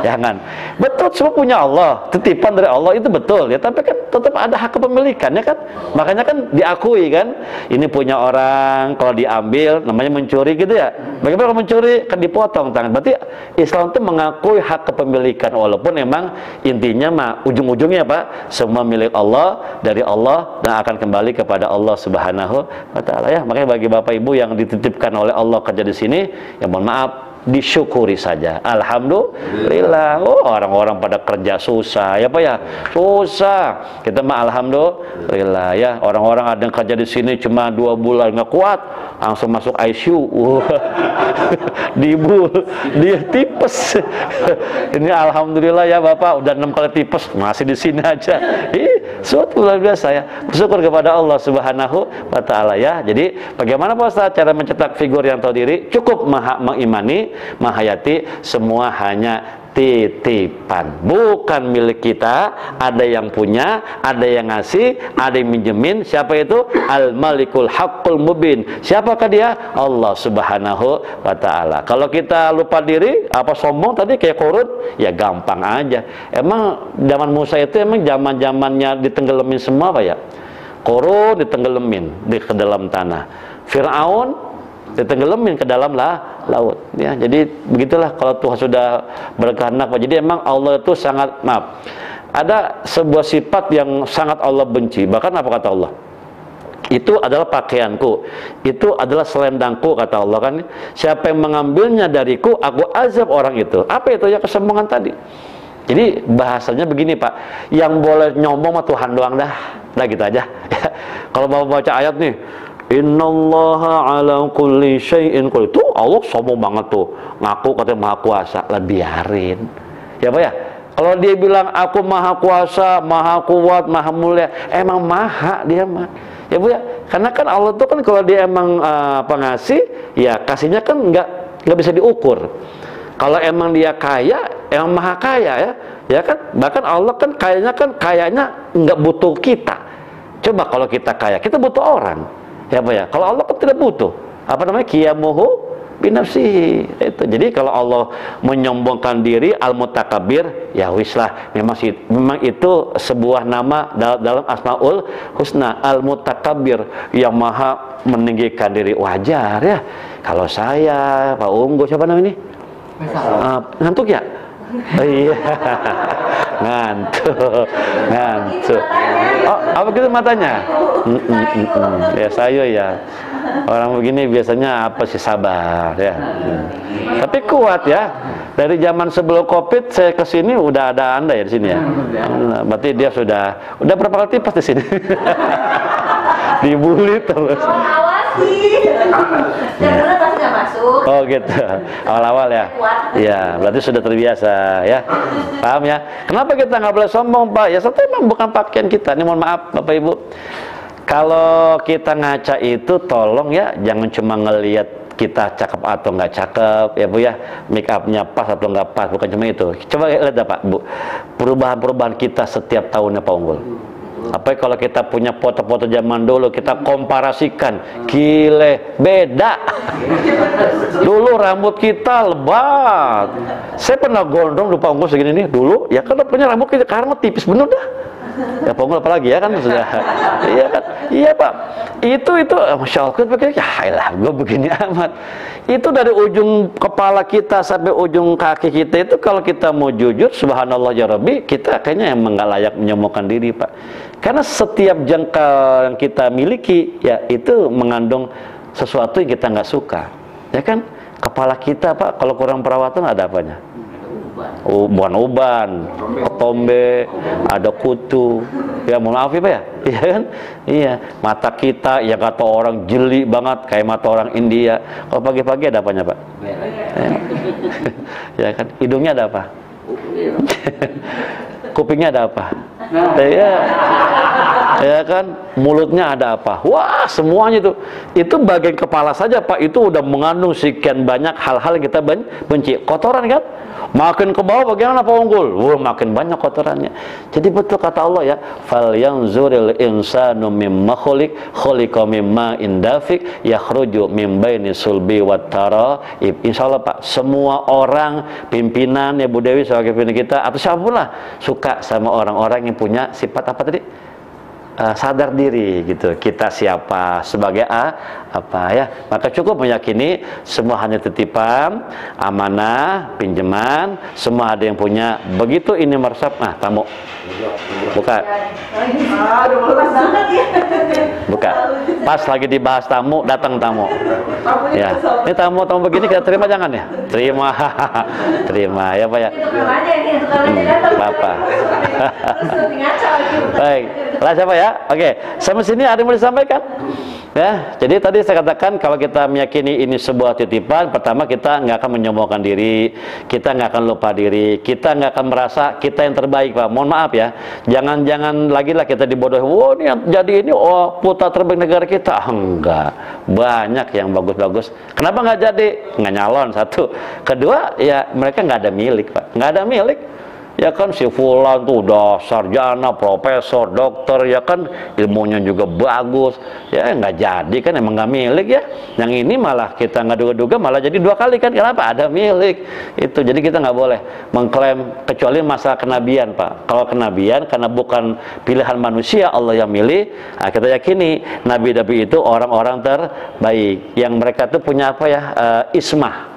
Jangan. Betul, semua punya Allah. Titipan dari Allah itu betul ya. Tapi kan tetap ada hak kepemilikan ya kan. Makanya kan diakui kan. Ini punya orang, kalau diambil namanya mencuri gitu ya. Bagaimana kalau mencuri? Kan dipotong tangan. Berarti Islam itu mengakui hak kepemilikan. Walaupun memang intinya mah ujung-ujungnya Pak, semua milik Allah, dari Allah, dan akan kembali kepada Allah Subhanahu wa Ta'ala ya. Makanya bagi Bapak Ibu yang dititipkan oleh Allah kerja di sini, ya mohon maaf, disyukuri saja. Alhamdulillah. Oh, orang-orang pada kerja susah ya Pak ya, susah. Kita mah alhamdulillah ya. Orang-orang ada yang kerja di sini cuma 2 bulan nggak kuat, langsung masuk ICU. Dia tipes. Ini alhamdulillah ya Bapak, udah 6 kali tipes masih di sini aja. Suatu luar biasa ya. Bersyukur kepada Allah Subhanahu wa Ta'ala ya. Jadi bagaimana Pak Ustaz cara mencetak figur yang tahu diri? Cukup mengimani, menghayati semua hanya titipan, bukan milik kita. Ada yang punya, ada yang ngasih, ada yang minjemin. Siapa itu? Al-Malikul Haqqul Mubin. Siapakah dia? Allah Subhanahu wa Ta'ala. Kalau kita lupa diri, apa sombong tadi kayak Korun, ya gampang aja. Emang zaman Musa itu emang zaman-zamannya ditenggelamin semua Pak ya? Korun ditenggelamin ke dalam tanah. Fir'aun ditenggelamin ke dalam laut ya. Jadi begitulah kalau Tuhan sudah berkehendak Pak. Jadi emang Allah itu sangat, maaf, ada sebuah sifat yang sangat Allah benci. Bahkan apa kata Allah? Itu adalah pakaianku, itu adalah selendangku kata Allah kan. Siapa yang mengambilnya dariku, aku azab orang itu. Apa itu ya? Kesombongan tadi. Jadi bahasanya begini Pak, yang boleh nyombong mah Tuhan doang dah gitu aja. Kalau mau baca ayat nih, innallaha ala kulli syai'in qadir. Tuh Allah sombong banget tuh, ngaku katanya maha kuasa. Lah biarin ya Pak ya. Kalau dia bilang aku maha kuasa, maha kuat, maha mulia, emang maha dia mah ya Bu ya. Karena kan Allah tuh kan kalau dia emang pengasih, ya kasihnya kan nggak bisa diukur. Kalau emang dia kaya, emang maha kaya ya kan. Bahkan Allah kan kayaknya nggak butuh kita. Coba kalau kita kaya, kita butuh orang ya Pak ya. Kalau Allah kan tidak butuh, apa namanya, qiyamuhu binafsihi itu. Jadi kalau Allah menyombongkan diri, al-mutakabir, ya wis lah, memang itu sebuah nama dalam Asmaul Husna, al-mutakabir, yang maha meninggikan diri. Wajar ya kalau saya Pak Unggul, siapa namanya ini? Ngantuk ya? Oh iya. ngantuk. Oh, apa gitu matanya? Ya saya ya. Orang begini biasanya apa sih, sabar ya. Tapi kuat ya. Dari zaman sebelum Covid saya ke sini udah ada Anda ya di sini ya. Berarti dia sudah berapa kali tipes di sini? Dibully terus. Jangan pasti nggak masuk. Oh gitu, awal-awal ya. Iya, berarti sudah terbiasa ya. Paham ya? Kenapa kita nggak boleh sombong, Pak? Ya satu memang bukan pakaian kita. Ini mohon maaf Bapak Ibu. Kalau kita ngaca itu tolong ya, jangan cuma ngelihat kita cakep atau nggak cakep ya Bu ya, make upnya pas atau nggak pas, bukan cuma itu. Coba lihat Pak Bu, perubahan-perubahan kita setiap tahunnya Pak Unggul. Apa kalau kita punya foto-foto zaman dulu, kita komparasikan, gile, beda. Dulu rambut kita lebat. Saya pernah gondrong lupa Unggul segini nih dulu, ya kan punya rambut kita karena tipis bener dah. Ya Pak Unggul apalagi ya kan sudah. Iya kan? Iya Pak. Itu Masya Allah, pakai ya elah gue begini amat. Itu dari ujung kepala kita sampai ujung kaki kita itu kalau kita mau jujur, subhanallah ya Rabbi, kita kayaknya emang nggak layak menyombongkan diri Pak. Karena setiap jengkal yang kita miliki ya itu mengandung sesuatu yang kita nggak suka. Ya kan? Kepala kita Pak kalau kurang perawatan ada apanya? Uban-uban, ketombe, ada kutu. Ya mohon maaf ya Pak ya, iya kan? Iya, mata kita ya kata orang jeli banget kayak mata orang India. Kalau pagi-pagi ada apanya Pak? Ya kan? Hidungnya ada apa? Kupingnya ada apa? Ya kan? Mulutnya ada apa? Wah, semuanya itu bagian kepala saja Pak, itu udah mengandung sekian banyak hal-hal yang kita benci. Kotoran kan? Makin ke bawah bagaimana Pak Unggul? Wah, makin banyak kotorannya. Jadi betul kata Allah ya, fal yanzuril insanu mimma khuliqa mimma indafik yakhruju min baini sulbi wat taraib. Insyaallah Pak, semua orang pimpinan ya Bu Dewi sebagai pimpinan kita atau siapapun lah suka sama orang-orang yang punya sifat apa tadi? Sadar diri gitu, kita siapa sebagai apa ya, maka cukup meyakini semua hanya titipan, amanah, pinjaman, semua ada yang punya. Begitu ini meresap, tamu buka, buka, pas lagi dibahas tamu, datang tamu ya, ini tamu begini kita terima jangan ya, terima terima ya Pak ya, Bapak. Baik, lah siapa ya? Oke, sampai sini ada yang mau disampaikan? Ya, jadi tadi saya katakan kalau kita meyakini ini sebuah titipan, pertama kita nggak akan menyombongkan diri, kita nggak akan lupa diri, kita nggak akan merasa kita yang terbaik Pak. Mohon maaf ya, jangan lagi lah kita dibodohi. Wah ini yang jadi ini putra terbaik negara kita. Enggak, banyak yang bagus-bagus. Kenapa nggak jadi? Nggak nyalon satu. Kedua ya mereka nggak ada milik Pak, nggak ada milik. Ya kan si fulan tuh udah sarjana, profesor, dokter, ya kan ilmunya juga bagus, ya nggak jadi kan, emang nggak milik ya. Yang ini malah kita nggak duga-duga malah jadi 2 kali kan, kenapa? Ada milik itu. Jadi kita nggak boleh mengklaim kecuali masalah kenabian Pak. Kalau kenabian karena bukan pilihan manusia, Allah yang milih, nah, kita yakini nabi-nabi itu orang-orang terbaik yang mereka tuh punya apa ya, ismah,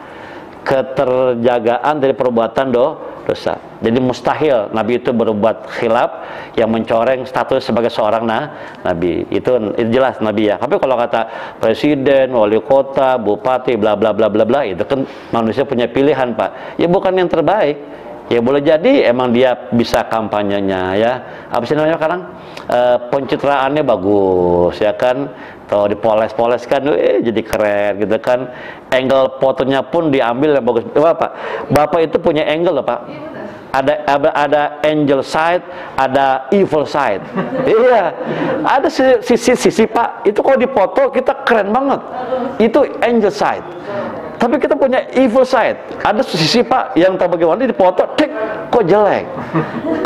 keterjagaan dari perbuatan dosa. Jadi mustahil Nabi itu berbuat khilaf yang mencoreng status sebagai seorang Nabi. Itu jelas Nabi ya. Tapi kalau kata presiden, wali kota, bupati, bla bla bla bla bla, itu kan manusia punya pilihan Pak. Ya bukan yang terbaik. Ya boleh jadi emang dia bisa kampanyenya ya. Apa sih namanya sekarang? Pencitraannya bagus ya kan. Atau dipoles-poles kan, jadi keren gitu kan. Angle fotonya pun diambil yang bagus. Bapak itu punya angle loh Pak. Ada angel side, ada evil side. Iya, ada sisi Pak. Itu kalau dipoto kita keren banget. Itu angel side. Tapi kita punya evil side. Ada sisi Pak yang tak bagaimana dipoto, kok jelek.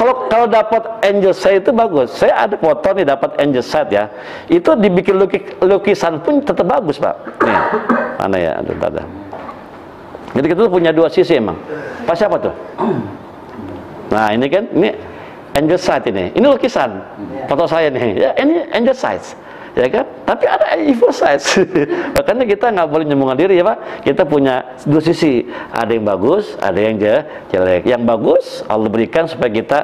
Kalau dapat angel side itu bagus. Saya ada foto nih dapat angel side ya. Itu dibikin lukisan pun tetap bagus Pak. Nih, mana ya? Aduh, ada. Jadi kita tuh punya 2 sisi emang. Pak siapa tuh? Nah ini kan, ini angel side ini lukisan, foto saya nih, ya ini angel side, ya kan? Tapi ada evil side, makanya kita nggak boleh nyombongkan diri ya Pak. Kita punya 2 sisi, ada yang bagus, ada yang jelek. Yang bagus Allah berikan supaya kita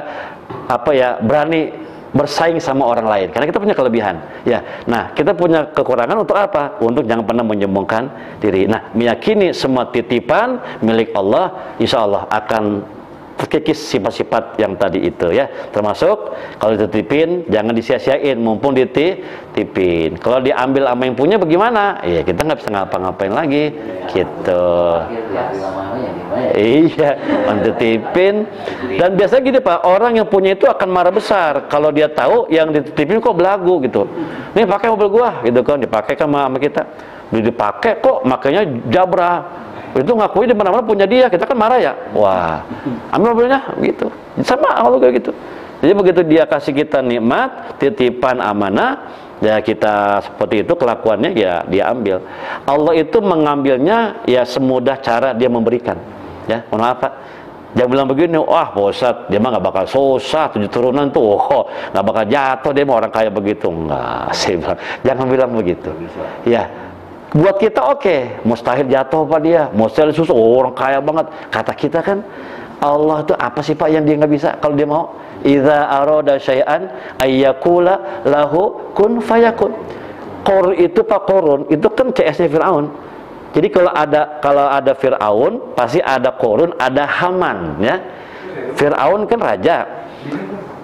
apa ya, berani bersaing sama orang lain, karena kita punya kelebihan, ya. Nah kita punya kekurangan untuk apa? Untuk jangan pernah menyombongkan diri. Nah meyakini semua titipan milik Allah, insya Allah akan terkikis sifat-sifat yang tadi itu ya. Termasuk kalau dititipin jangan disia-siain, mumpung dititipin. Kalau diambil sama yang punya bagaimana? Ya kita nggak bisa ngapa-ngapain lagi gitu. Iya, dititipin. Dan biasanya gini Pak, orang yang punya itu akan marah besar kalau dia tahu yang dititipin kok belagu gitu. Nih pakai mobil gua gitu kan, dipakai kan sama kita. Dipakai kok makanya jabra. Itu ngakui di mana-mana punya dia, kita kan marah ya. Wah, ambil mobilnya gitu. Sama kalau kayak gitu. Jadi begitu dia kasih kita nikmat, titipan amanah, ya kita seperti itu kelakuannya ya dia ambil. Allah itu mengambilnya ya semudah cara dia memberikan. Ya, mohon maaf Pak. Jangan bilang begini, wah Pak Ustadz, dia mah nggak bakal susah 7 turunan tuh, nggak bakal jatuh dia mah orang kaya begitu. Enggak, saya bilang, jangan bilang begitu. Ya. Buat kita oke, mustahil jatuh Pak dia, mustahil susah, orang kaya banget. Kata kita kan, Allah itu apa sih Pak yang dia nggak bisa kalau dia mau? Idza arada syai'an ayyakula lahu kun fayakun. Korun itu Pak, korun itu kan CS-nya Fir'aun. Jadi kalau ada Fir'aun, pasti ada korun, ada Haman ya. Fir'aun kan raja,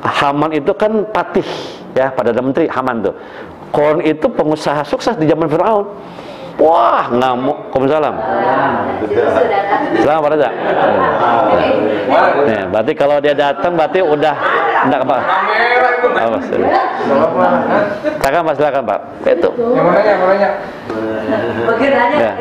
Haman itu kan patih ya, pada ada menteri Haman tuh. Korun itu pengusaha sukses di zaman Fir'aun. Wah, ngamuk. Waalaikumsalam. Selamat Pak Reza. Nih, berarti kalau dia datang berarti udah enggak apa. Silakan Pak. Itu. Yang mananya? Ya.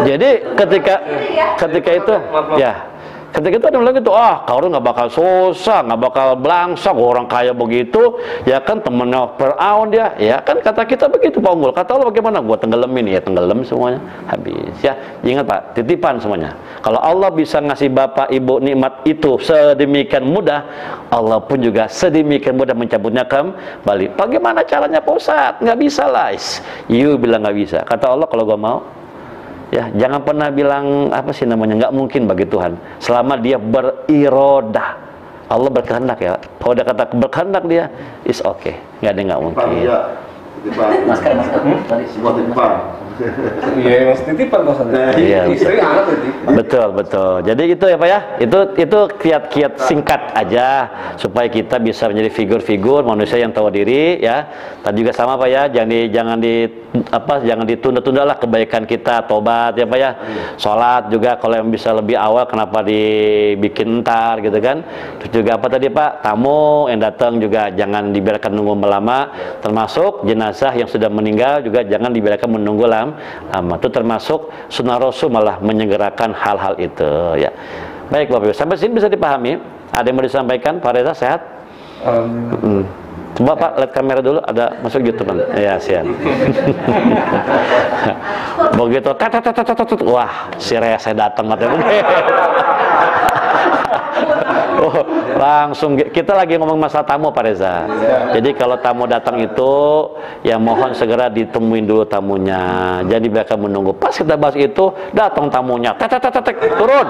Jadi ketika itu ya, ketika itu ada yang bilang gitu, Qarun nggak bakal susah, nggak bakal belangsak, orang kaya begitu, ya kan temennya Fir'aun dia, ya kan kata kita begitu Pak Unggul. Kata Allah bagaimana? Gua tenggelamin, ya tenggelam semuanya, habis ya. Ingat Pak, titipan semuanya. Kalau Allah bisa ngasih bapak ibu nikmat itu sedemikian mudah, Allah pun juga sedemikian mudah mencabutnya kembali. Bagaimana caranya Pak Ustadz? Nggak bisa lah. You bilang nggak bisa. Kata Allah kalau gua mau. Ya, jangan pernah bilang apa sih namanya, nggak mungkin bagi Tuhan selama dia berirodah. Allah berkehendak ya. Kalau dia kata berkehendak dia, is okay, nggak ada yang nggak mungkin. Masker. Sebuah titipan. Iya, yang titipan maksudnya. Iya, istri anak titipan. Betul. Jadi itu ya Pak ya. Itu kiat-kiat singkat aja supaya kita bisa menjadi figur-figur manusia yang tahu diri ya. Tadi juga sama Pak ya, jangan ditunda-tunda lah kebaikan kita, tobat ya Pak ya. Sholat juga kalau yang bisa lebih awal kenapa dibikin entar gitu kan. Terus juga apa tadi Pak, tamu yang datang juga jangan dibiarkan nunggu lama, termasuk jenazah yang sudah meninggal juga jangan dibiarkan menunggu lama. Itu termasuk sunnah Rasul malah menyegerakan hal-hal itu ya. Baik Bapak Ibu, sampai sini bisa dipahami? Ada yang mau disampaikan? Pak Reza sehat? Coba Pak lihat kamera dulu, ada masuk YouTube kan? Ya siap. Begitu wah si Reza datang Oh, langsung kita lagi ngomong masalah tamu Pak Reza. Jadi kalau tamu datang itu ya mohon segera ditemuin dulu tamunya. Jadi mereka menunggu. Pas kita bahas itu datang tamunya. Turun.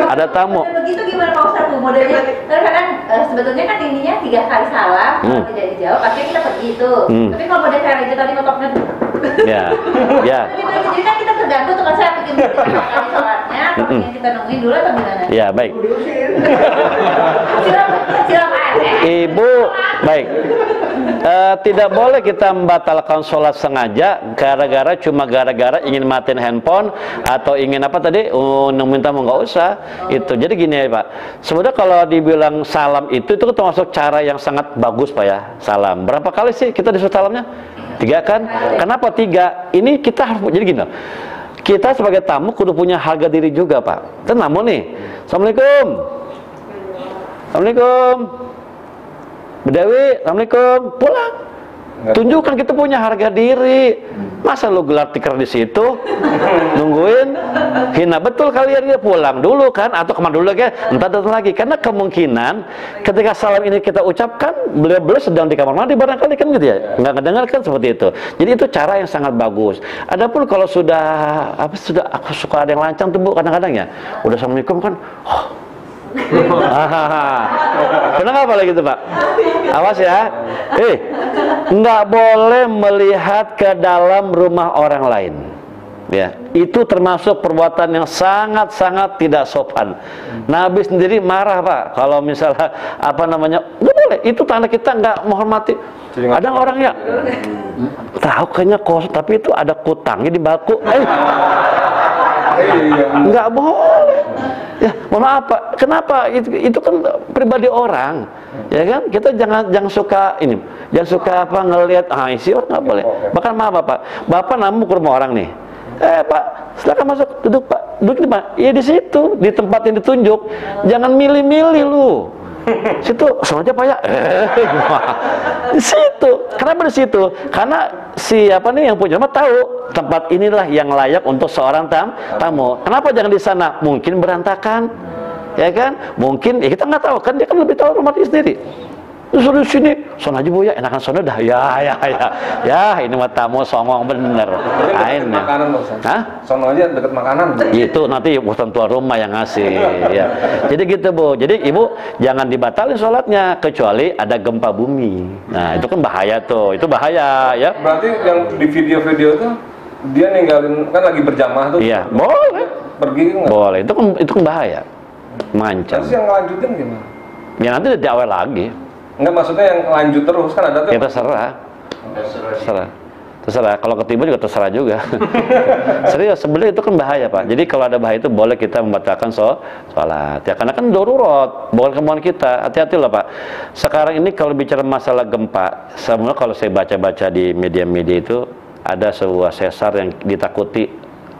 Ada tamu. Begitu gimana Pak Ustadz tuh modelnya? Kadang sebetulnya kan intinya 3 kali salam, kalau tidak dijawab pasti kita pergi itu. Tapi kalau model kayak itu tadi ngotoknya ya. Jadi kan kita tergantung tuh kan saya bikin kali sholatnya, atau yang kita nungguin dulu atau gimana? Ya baik. Silakan. Ibu, baik. Tidak boleh kita membatalkan sholat sengaja gara-gara ingin matiin handphone atau ingin apa tadi nungguin tamu, nggak usah. Itu jadi gini ya Pak. Sebenarnya kalau dibilang salam itu termasuk cara yang sangat bagus Pak ya. Salam. Berapa kali sih kita disuruh salamnya? 3 kan? Kenapa 3? Ini kita harus jadi gini. Kita sebagai tamu kudu punya harga diri juga Pak. Kan namun nih, Assalamualaikum. Assalamualaikum. Bedawi, Assalamualaikum. Pulang. Tunjukkan kita punya harga diri. Masa lu gelar tikar di situ, nungguin, hina betul kalian dia pulang dulu kan, atau kemana dulu lagi, entar datang lagi. Karena kemungkinan ketika salam ini kita ucapkan, beliau sedang di kamar mandi barangkali kan gitu ya, nggak ngedengarkan seperti itu. Jadi itu cara yang sangat bagus. Adapun kalau sudah aku suka ada yang lancang tuh Bu kadang-kadang ya, udah Assalamualaikum kan, pernah nggak apa lagi itu Pak? Awas ya, nggak boleh melihat ke dalam rumah orang lain. Ya, itu termasuk perbuatan yang sangat-sangat tidak sopan. Nabi sendiri marah, Pak, kalau misalnya apa namanya, nggak boleh. Itu tanda kita nggak menghormati. Ada orang ya tahu kayaknya kosong, tapi itu ada kutangnya di baku. Nggak boleh. Ya, mohon maaf Pak. Kenapa? Itu kan pribadi orang, ya kan? Kita jangan suka ini, jangan suka apa ngelihat isi orang, nggak boleh. Bahkan maaf Bapak namu ke rumah orang nih. Pak, silakan masuk, duduk Pak. Duduk di mana? Ya di situ, di tempat yang ditunjuk. Jangan milih-milih lu. Situ, sengaja Pak ya. Di situ. Kenapa di situ? Karena siapa nih yang punya rumah tahu tempat inilah yang layak untuk seorang tamu. Kenapa jangan di sana? Mungkin berantakan, ya kan? Mungkin ya kita nggak tahu kan, dia kan lebih tahu rumah dia sendiri. Suruh sini, sono aja Bu ya, enakan sono dah. Ya, ini mah tamu songong bener. Deket makanan loh, hah? Sono aja deket makanan. Itu nanti bukan tuan rumah yang ngasih. Ya. Jadi gitu Bu. Jadi Ibu jangan dibatalin sholatnya kecuali ada gempa bumi. Nah itu kan bahaya tuh, itu bahaya ya. Berarti yang di video-video tuh dia ninggalin kan lagi berjamaah tuh. Iya, boleh. Pergi nggak? Boleh. Itu kan bahaya. Mancam. Terus yang lanjutin gimana? Ya nanti dari awal lagi. Enggak, maksudnya yang lanjut terus kan ada tuh. Ya terserah. Kalau ketiba juga terserah juga. Serius, sebenarnya itu kan bahaya Pak. Jadi kalau ada bahaya itu boleh kita membatalkan sholat. Ya karena kan darurat, bukan kemauan kita. Hati-hati lah Pak. Sekarang ini kalau bicara masalah gempa, sebenarnya kalau saya baca-baca di media-media itu ada sebuah sesar yang ditakuti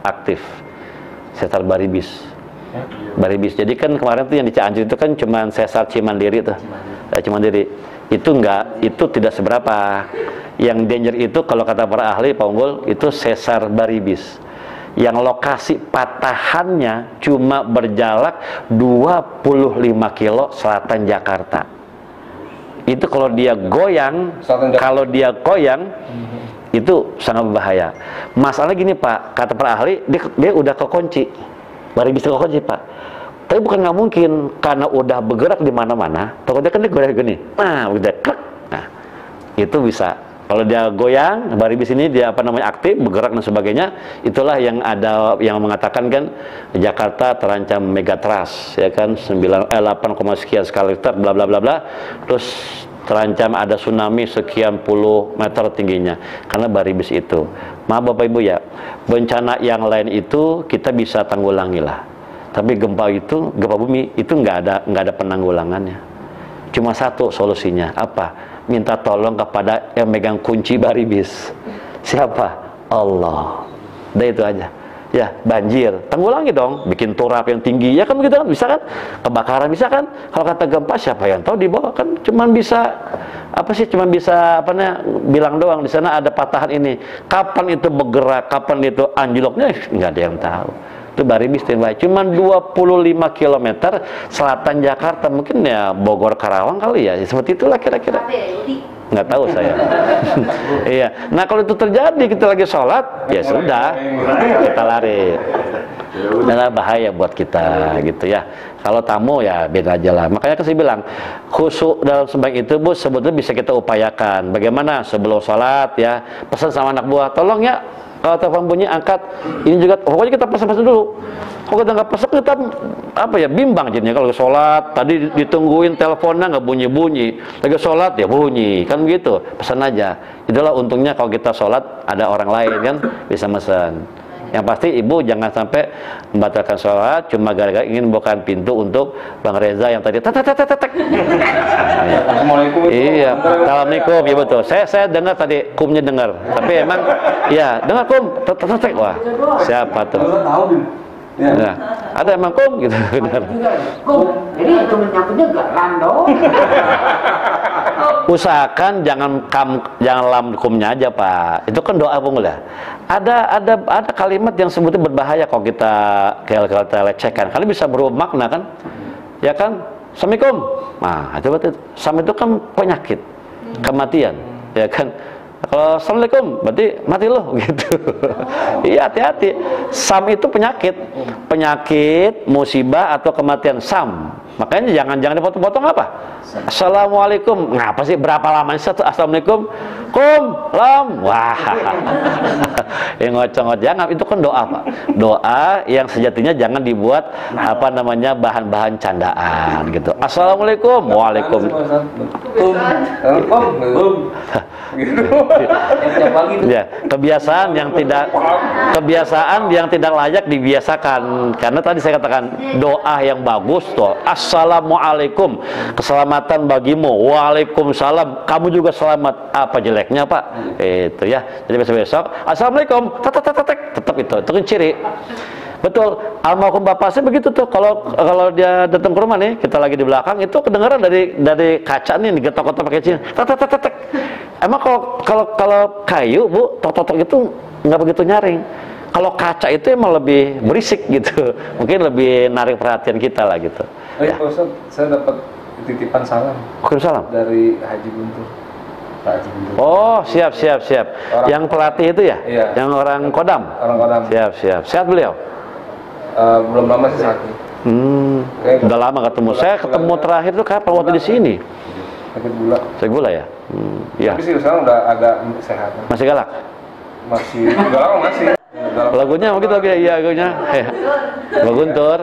aktif. Sesar Baribis. Baribis. Jadi kan kemarin tuh yang di Cianjur itu kan cuma sesar Cimandiri tuh. Cimandiri. Itu tidak seberapa. Yang danger itu kalau kata para ahli Pak Unggul itu sesar Baribis. Yang lokasi patahannya cuma berjarak 25 kilo selatan Jakarta. Itu kalau dia goyang, itu sangat berbahaya. Masalahnya gini Pak, kata para ahli dia udah kekunci. Baribis kekunci Pak. Tapi bukan nggak mungkin, karena udah bergerak di mana-mana. Takutnya kan dia goyang gini. Nah, udah krek. Nah, itu bisa. Kalau dia goyang, Baribis ini dia aktif, bergerak dan sebagainya. Itulah yang ada yang mengatakan kan Jakarta terancam megatrust, ya kan 8, sekian skala Richter, bla bla bla bla. Terus terancam ada tsunami sekian puluh meter tingginya karena Baribis itu. Maaf Bapak Ibu ya, bencana yang lain itu kita bisa tanggulangi lah. Tapi gempa bumi itu nggak ada penanggulangannya. Cuma satu solusinya apa? Minta tolong kepada yang megang kunci Baribis. Siapa? Allah. Udah itu aja. Ya banjir, tanggulangi dong. Bikin turap yang tinggi, ya kan begitu kan? Bisa kan? Kebakaran bisa kan? Kalau kata gempa siapa yang tahu di bawah kan? Cuman bisa bilang doang di sana ada patahan ini. Kapan itu bergerak? Kapan itu anjloknya? Nggak ada yang tahu. Itu Baribis terbaik. Cuman 25 km selatan Jakarta, mungkin ya Bogor Karawang kali ya. Seperti itulah kira-kira. Nggak tahu saya. Iya. Nah kalau itu terjadi kita lagi sholat, ya sudah kita lari. Adalah bahaya buat kita gitu ya. Kalau tamu ya beda aja lah. Makanya saya bilang khusyuk dalam sembahyang itu Bu sebetulnya bisa kita upayakan. Bagaimana sebelum sholat ya pesan sama anak buah, tolong ya. Kalau telepon bunyi angkat, ini juga pokoknya kita pesan-pesan dulu. Kalau kita nggak pesan kita bimbang jadinya. Kalau sholat tadi ditungguin teleponnya nggak bunyi-bunyi, lagi sholat ya bunyi, kan begitu. Pesan aja. Itulah untungnya kalau kita sholat ada orang lain kan bisa pesan. Yang pasti ibu jangan sampai membatalkan sholat cuma gara-gara ingin bukakan pintu untuk Bang Reza yang tadi tek. Assalamualaikum. Iya, assalamualaikum ya betul. Saya dengar tadi kumnya dengar, tapi emang ya dengar kum tek. Wah siapa tuh? Ya, ada emang kum gitu. Kum, jadi itu menyangkutnya gak lando. Usahakan jangan lam kumnya aja Pak. Itu kan doa Bung lah. Ada kalimat yang sebetulnya berbahaya kalau kita lecehkan. Karena bisa berubah makna kan? Ya kan? Assalamualaikum. Nah, itu betul. Sam itu kan penyakit, kematian, ya kan? Kalau assalamualaikum berarti mati loh gitu. Iya hati-hati. Sam itu penyakit, musibah atau kematian sam. Makanya jangan dipotong-potong apa? Assalamualaikum. Ngapa sih berapa lamanya satu assalamualaikum? Kum, lam. Wah. yang ngocong jangan, itu kan doa Pak. Doa yang sejatinya jangan dibuat apa namanya bahan-bahan candaan gitu. Assalamualaikum, waalaikumsalam. Ya, kebiasaan yang tidak layak dibiasakan. Karena tadi saya katakan doa yang bagus tuh. Assalamualaikum, keselamatan bagimu. Waalaikumsalam, kamu juga selamat. Apa jeleknya Pak? Itu ya. Jadi besok-besok assalamualaikum, tetap itu kan ciri. Betul, almarhum bapak saya begitu tuh. Kalau dia datang ke rumah nih, kita lagi di belakang, itu kedengaran dari kaca nih, digetok-getok pakai cincin. Emang kalau kayu Bu, tok-tok itu nggak begitu nyaring. Kalau kaca itu emang lebih berisik gitu, mungkin lebih narik perhatian kita lah gitu. Oh iya Pak Ustadz, saya dapat titipan salam. Salam Dari Haji Guntur. Pak Haji Guntur. Oh siap. Yang pelatih itu ya? Iya. Yang orang Kodam? Orang Kodam. Siap. Sehat beliau? Belum lama sih sakit. Udah lama ketemu. Saya ketemu terakhir tuh kapan? Waktu di sini. Sakit gula. Sakit gula ya? Iya. Tapi sih sekarang udah agak sehat. Masih galak? Masih galak masih. Lagunya begitu lagi ya, lagunya. Pak Guntur.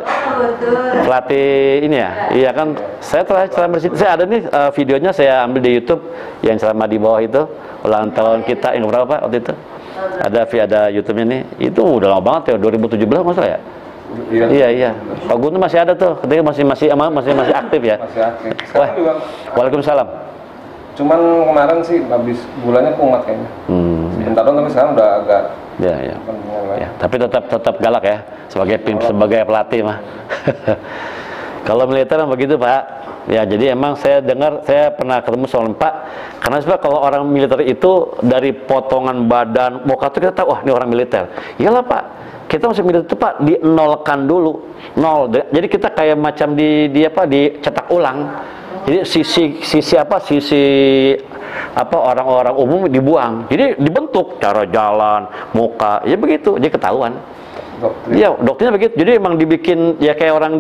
Pelatih ini ya? Iya kan, saya terakhir ceramah di situ. Saya ada nih videonya, saya ambil di YouTube yang ceramah di bawah itu, ulang tahun kita yang berapa Pak waktu itu? Ada YouTube-nya nih. Itu udah lama banget ya, 2017 masalah ya? Iya. Pak Guntur masih ada tuh, ketika masih aktif ya? Masih aktif. Sekarang juga. Waalaikumsalam. Cuman kemarin sih habis bulannya kumat kayaknya. Sebentar dong, tapi sekarang udah agak. Ya. Tapi tetap galak ya, sebagai pelatih mah. Kalau militer begitu Pak. Ya, jadi emang saya dengar, saya pernah ketemu soal Pak. Karena sebab kalau orang militer itu dari potongan badan, muka itu kita tahu, wah ini orang militer. Iyalah Pak. Kita masuk militer itu Pak dinolkan dulu, nol. Jadi kita kayak macam dicetak ulang. Jadi sisi orang-orang umum dibuang. Jadi dibentuk cara jalan, muka, ya begitu. Jadi ketahuan. Iya, dokternya begitu. Jadi emang dibikin ya kayak orang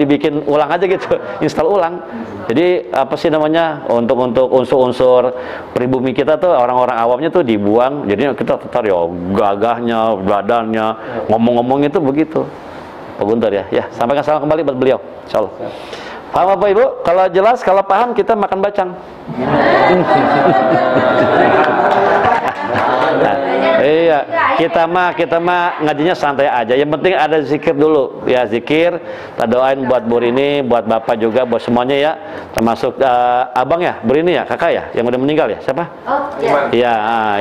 dibikin ulang aja gitu, install ulang. Jadi apa sih namanya, untuk unsur-unsur pribumi kita tuh, orang-orang awamnya tuh dibuang. Jadi kita tetap ya gagahnya, badannya, ngomong-ngomong itu begitu. Pak Guntur ya. Ya, sampaikan salam kembali buat beliau. Insyaallah. Paham Bapak Ibu? Kalau jelas, kalau paham kita makan bacang. Iya, kita mah ngajinya santai aja. Yang penting ada zikir dulu. Ya, zikir. Kita doain buat Bu Rini, buat Bapak juga, buat semuanya ya. Termasuk abang ya, Bu Rini ya, kakak ya, yang udah meninggal ya. Siapa? Oh, iya. Iya,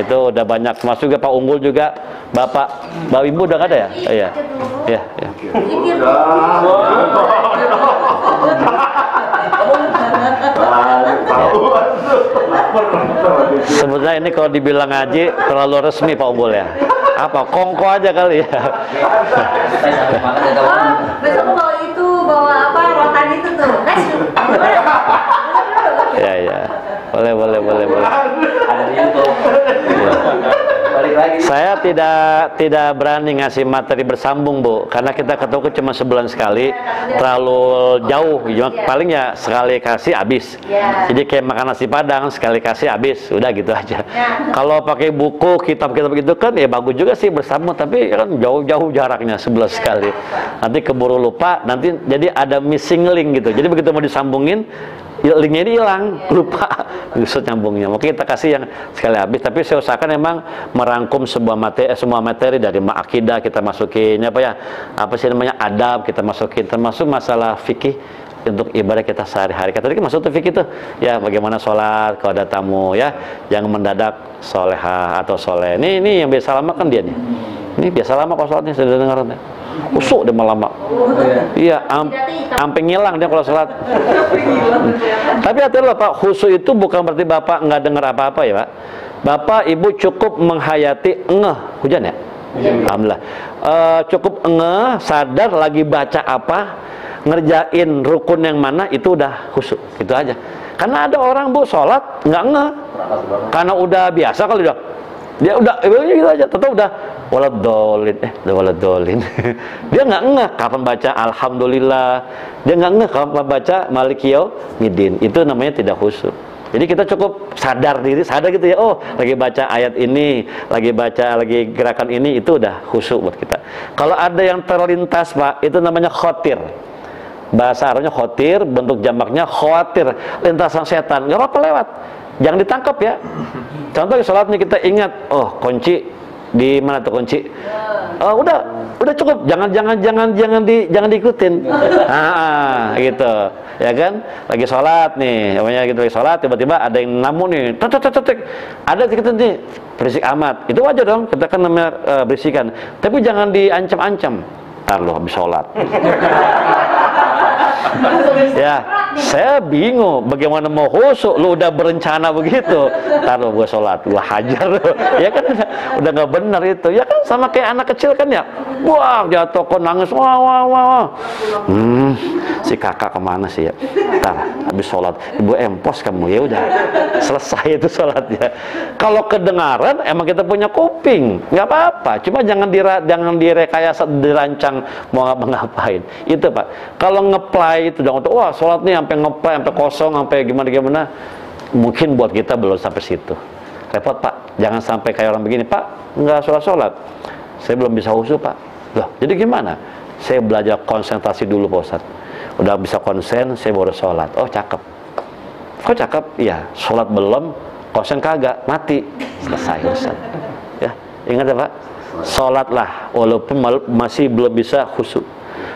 itu udah banyak. Termasuk juga Pak Unggul juga. Bapak Ibu udah nggak ada ya? Iya. Iya. Sebenarnya ini kalau dibilang ngaji terlalu resmi Pak Unggul ya. Apa kongko aja kali ya. Besok bawa apa rotan itu tuh. Ya. Boleh. Ada di YouTube. Balik lagi. Saya tidak berani ngasih materi bersambung Bu, karena kita ketemu cuma sebulan sekali, terlalu jauh. Paling ya sekali kasih habis. Jadi kayak makan nasi Padang, sekali kasih habis, udah gitu aja. Kalau pakai buku, kitab-kitab gitu kan ya bagus juga sih bersambung, tapi kan jauh-jauh jaraknya 11 kali. Nanti keburu lupa, nanti jadi ada missing link gitu. Jadi begitu mau disambungin, linknya ini hilang, lupa maksud nyambungnya. Mungkin kita kasih yang sekali habis, tapi saya usahakan memang merangkum semua materi dari akidah kita masukin, apa sih namanya, adab kita masukin, termasuk masalah fikih untuk ibadah kita sehari-hari. Tadi kan masuk tuh fikih tuh, ya bagaimana sholat kalau ada tamu ya, jangan mendadak soleha atau soleh. Ini yang biasa lama kan dia nih. Ini biasa lama kalau sholatnya sudah dengar ya. Usuk dia lama. Iya, sampai ngilang dia kalau sholat. Tapi hati-hati Pak, khusyuk itu bukan berarti Bapak nggak dengar apa-apa ya Pak. Bapak Ibu cukup menghayati hujan ya? Alhamdulillah. Cukup sadar lagi baca apa, ngerjain rukun yang mana, itu udah khusyuk, gitu aja. Karena ada orang Bu sholat nggak karena udah biasa kali dia udah gitu aja, tetap udah waladolin. Dia nggak kapan baca alhamdulillah, dia nggak kapan baca malikiyaumiddin. Itu namanya tidak khusyuk. Jadi kita cukup sadar gitu ya, oh lagi baca ayat ini, lagi gerakan ini, itu udah khusyuk buat kita. Kalau ada yang terlintas Pak, itu namanya khotir. Bahasa Arabnya khotir, bentuk jamaknya khawatir, lintasan setan, nggak apa-apa lewat, jangan ditangkap ya. Contoh di sholat nih kita ingat, oh kunci di mana tuh kunci? Oh, udah cukup, jangan diikutin. Gitu, ya kan? Lagi sholat nih, namanya gitu lagi sholat, tiba-tiba ada yang namu nih, ada kita nih berisik amat, itu wajar dong, kita kan namanya berisikan, tapi jangan diancam-ancam. Ntar lo habis sholat. Ya, saya bingung bagaimana mau khusyuk, lu udah berencana begitu, ntar lu gua sholat, gua hajar lu. Ya kan udah nggak benar itu. Ya kan sama kayak anak kecil kan ya, wah jatuh kok nangis, wah. Si kakak kemana sih ya? Ntar habis sholat, ibu empos kamu, ya udah selesai itu sholatnya. Kalau kedengaran emang kita punya kuping, nggak apa-apa. Cuma jangan direkayasa, dirancang mau ngapa-ngapain. Itu Pak. Kalau ngeplay itu dong, wah sholat nih sampai ngeplay, sampai kosong, sampai gimana, mungkin buat kita belum sampai situ. Repot Pak, jangan sampai kayak orang begini, Pak nggak sholat, saya belum bisa khusyuk Pak. Loh, jadi gimana? Saya belajar konsentrasi dulu Pak Ustadz, udah bisa konsen, saya baru sholat. Oh cakep. Kok cakep? Iya, sholat belum, konsen kagak, mati, selesai Ustadz. Ya, ingat ya Pak, sholatlah walaupun masih belum bisa khusyuk.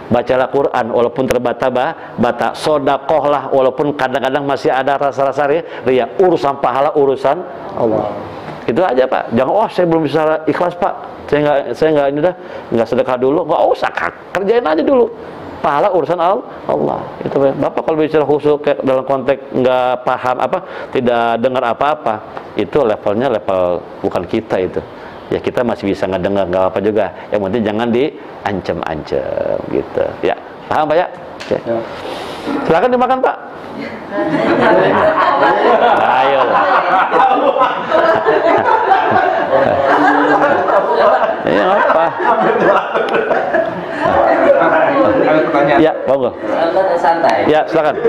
Bacalah Quran walaupun terbata-bata, sodakohlah walaupun kadang-kadang masih ada rasa-rasa ria, urusan pahala urusan Allah. Itu aja Pak. Jangan, oh saya belum bisa ikhlas Pak, saya nggak ini dah, nggak sedekah dulu, nggak usah, kerjain aja dulu. Pahala urusan Allah. Itu Bapak kalau bicara khusyuk dalam konteks nggak paham tidak dengar apa-apa, itu levelnya level bukan kita itu. Ya kita masih bisa ngedengar, nggak apa juga. Yang penting jangan diancam-ancam gitu. Ya, paham Pak ya? Ya. Silakan dimakan Pak. Ayo. Ini apa? Ada pertanyaan. Ya, monggo. Santai. Ya, silakan.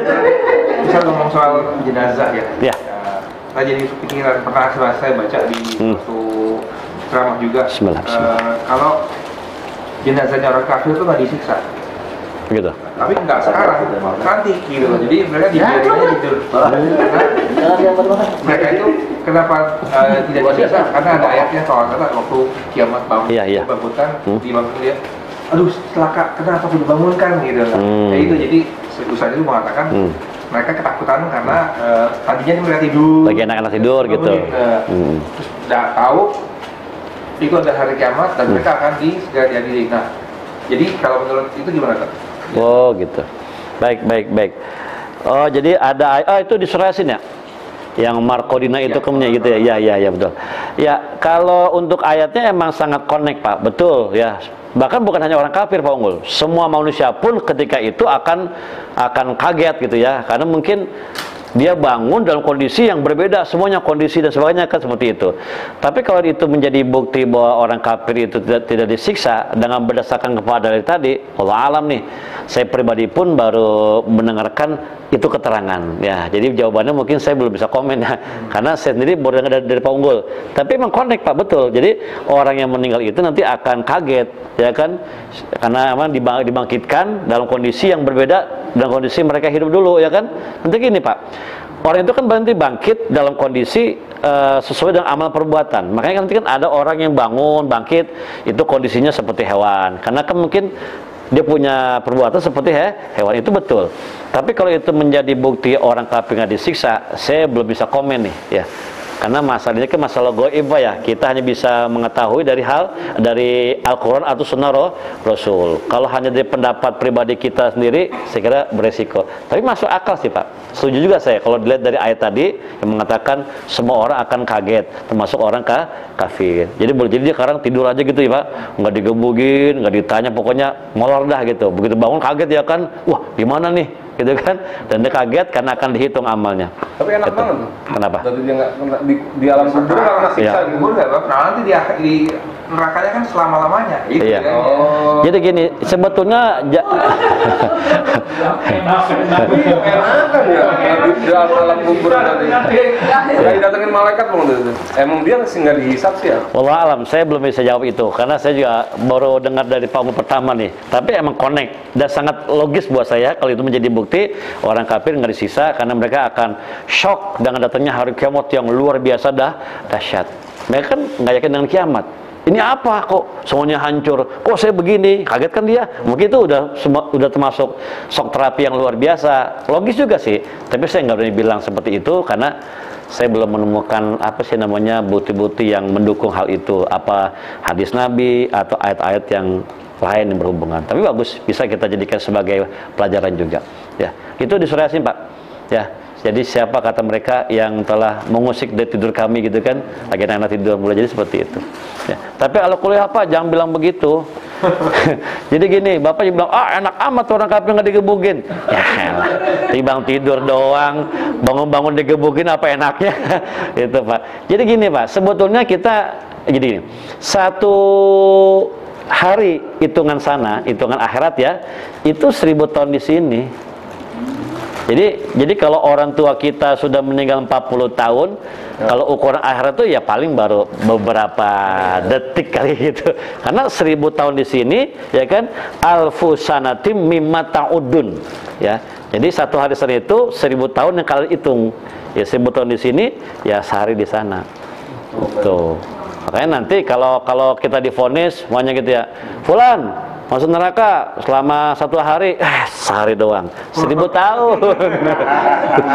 Bisa ngomong soal jenazah ya. Ya. Saya jadi kepikiran, pernah saya baca di suatu ceramah juga. Bismillah. Kalau jenazahnya orang kafir itu nggak disiksa. Begitu. Tapi nggak sekarang, nanti gitu loh. Jadi mereka dibiarinnya tidur. Mereka itu kenapa tidak disiksa? Karena ada ayatnya soal waktu kiamat bangunan, dibangun dia. Aduh, celaka, kenapa aku dibangunkan gitu. Ya itu, jadi Ustaz itu mengatakan mereka ketakutan karena tadinya mereka tidur. Lagi anak-anak tidur gitu. Terus udah tahu itu ada hari kiamat dan mereka akan segera diadili. Nah, jadi kalau menurut itu gimana Kak? Oh gitu. Baik. Oh jadi ada, itu di surah Yasin ya? Yang Markodina itu kemudian gitu ya? Ya betul. Ya kalau untuk ayatnya emang sangat connect Pak, betul ya. Bahkan bukan hanya orang kafir Pak Unggul, semua manusia pun ketika itu akan kaget gitu ya, karena mungkin dia bangun dalam kondisi yang berbeda, semuanya kondisi dan sebagainya kan seperti itu. Tapi kalau itu menjadi bukti bahwa orang kafir itu tidak disiksa dengan berdasarkan kepada dari tadi, Allah alam nih, saya pribadi pun baru mendengarkan itu keterangan ya. Jadi jawabannya mungkin saya belum bisa komen ya, karena saya sendiri baru dengar dari Pak Unggul. Tapi memang connect Pak, betul. Jadi orang yang meninggal itu nanti akan kaget ya kan, karena memang dibangkitkan dalam kondisi yang berbeda dalam kondisi mereka hidup dulu ya kan. Nanti gini Pak, orang itu kan berarti bangkit dalam kondisi sesuai dengan amal perbuatan. Makanya nanti kan ada orang yang bangun bangkit itu kondisinya seperti hewan, karena kan mungkin dia punya perbuatan seperti hewan, itu betul. Tapi kalau itu menjadi bukti orang kafir nggak disiksa, saya belum bisa komen nih ya. Karena masalahnya kan masalah gaib ya. Kita hanya bisa mengetahui dari Al-Quran atau Sunnah Rasul. Kalau hanya dari pendapat pribadi kita sendiri, saya kira beresiko. Tapi masuk akal sih Pak. Setuju juga saya kalau dilihat dari ayat tadi yang mengatakan semua orang akan kaget, termasuk orang kafir. Jadi boleh jadi dia sekarang tidur aja gitu ya Pak, nggak digebugin, nggak ditanya, pokoknya molor dah gitu. Begitu bangun kaget ya kan, wah gimana nih? gitu kan, dan dia kaget karena akan dihitung amalnya. Tapi enak gitu. banget. Kenapa? Dari dia nggak di alam kubur nggak kena siksa. Di kubur nggak, nah nanti di nerakanya kan selama-lamanya. Itu Iya. kan. Oh. Jadi gini, sebetulnya Enakan ya, di alam kubur tadi. Nggak didatengin malaikat belum tuh? Emang dia nggak dihisap sih ya? wallah alam, saya belum bisa jawab itu karena saya juga baru dengar dari Pak Umar pertama nih. Tapi emang connect dan sangat logis buat saya kalau itu menjadi bukti orang kafir nggak disisa karena mereka akan shock dengan datangnya hari kiamat yang luar biasa dahsyat. Mereka kan nggak yakin dengan kiamat. Ini apa kok semuanya hancur? Kok saya begini? Kaget kan dia? Mungkin itu udah termasuk shock terapi yang luar biasa. Logis juga sih. Tapi saya nggak berani bilang seperti itu karena saya belum menemukan apa sih namanya bukti-bukti yang mendukung hal itu. Apa hadis Nabi atau ayat-ayat yang lain yang berhubungan. Tapi bagus, bisa kita jadikan sebagai pelajaran juga. Ya, itu di surah Yasin, Pak. Ya. Jadi siapa kata mereka yang telah mengusik dari tidur kami gitu kan, lagi anak tidur mulai, jadi seperti itu. Ya. Tapi kalau kuliah apa, jangan bilang begitu. Jadi gini, bapak bilang, enak amat orang kafir nggak digebukin. Ya elah, timbang tidur doang, bangun-bangun digebukin apa enaknya? Itu Pak. Jadi gini Pak, sebetulnya kita jadi gini, satu hari hitungan sana, hitungan akhirat ya, itu 1000 tahun di sini. Jadi kalau orang tua kita sudah meninggal 40 tahun, kalau ukuran akhirat itu ya paling baru beberapa detik kali gitu. Karena 1000 tahun di sini, ya kan, alfu sanatim mimma ta'udun, ya. Jadi satu hari Senin itu 1000 tahun yang kalian hitung. Ya 1000 tahun di sini, ya sehari di sana. Tuh. Makanya nanti kalau kita divonis, semuanya gitu ya, Fulan masuk neraka selama 1 hari, sehari doang, 1000 tahun.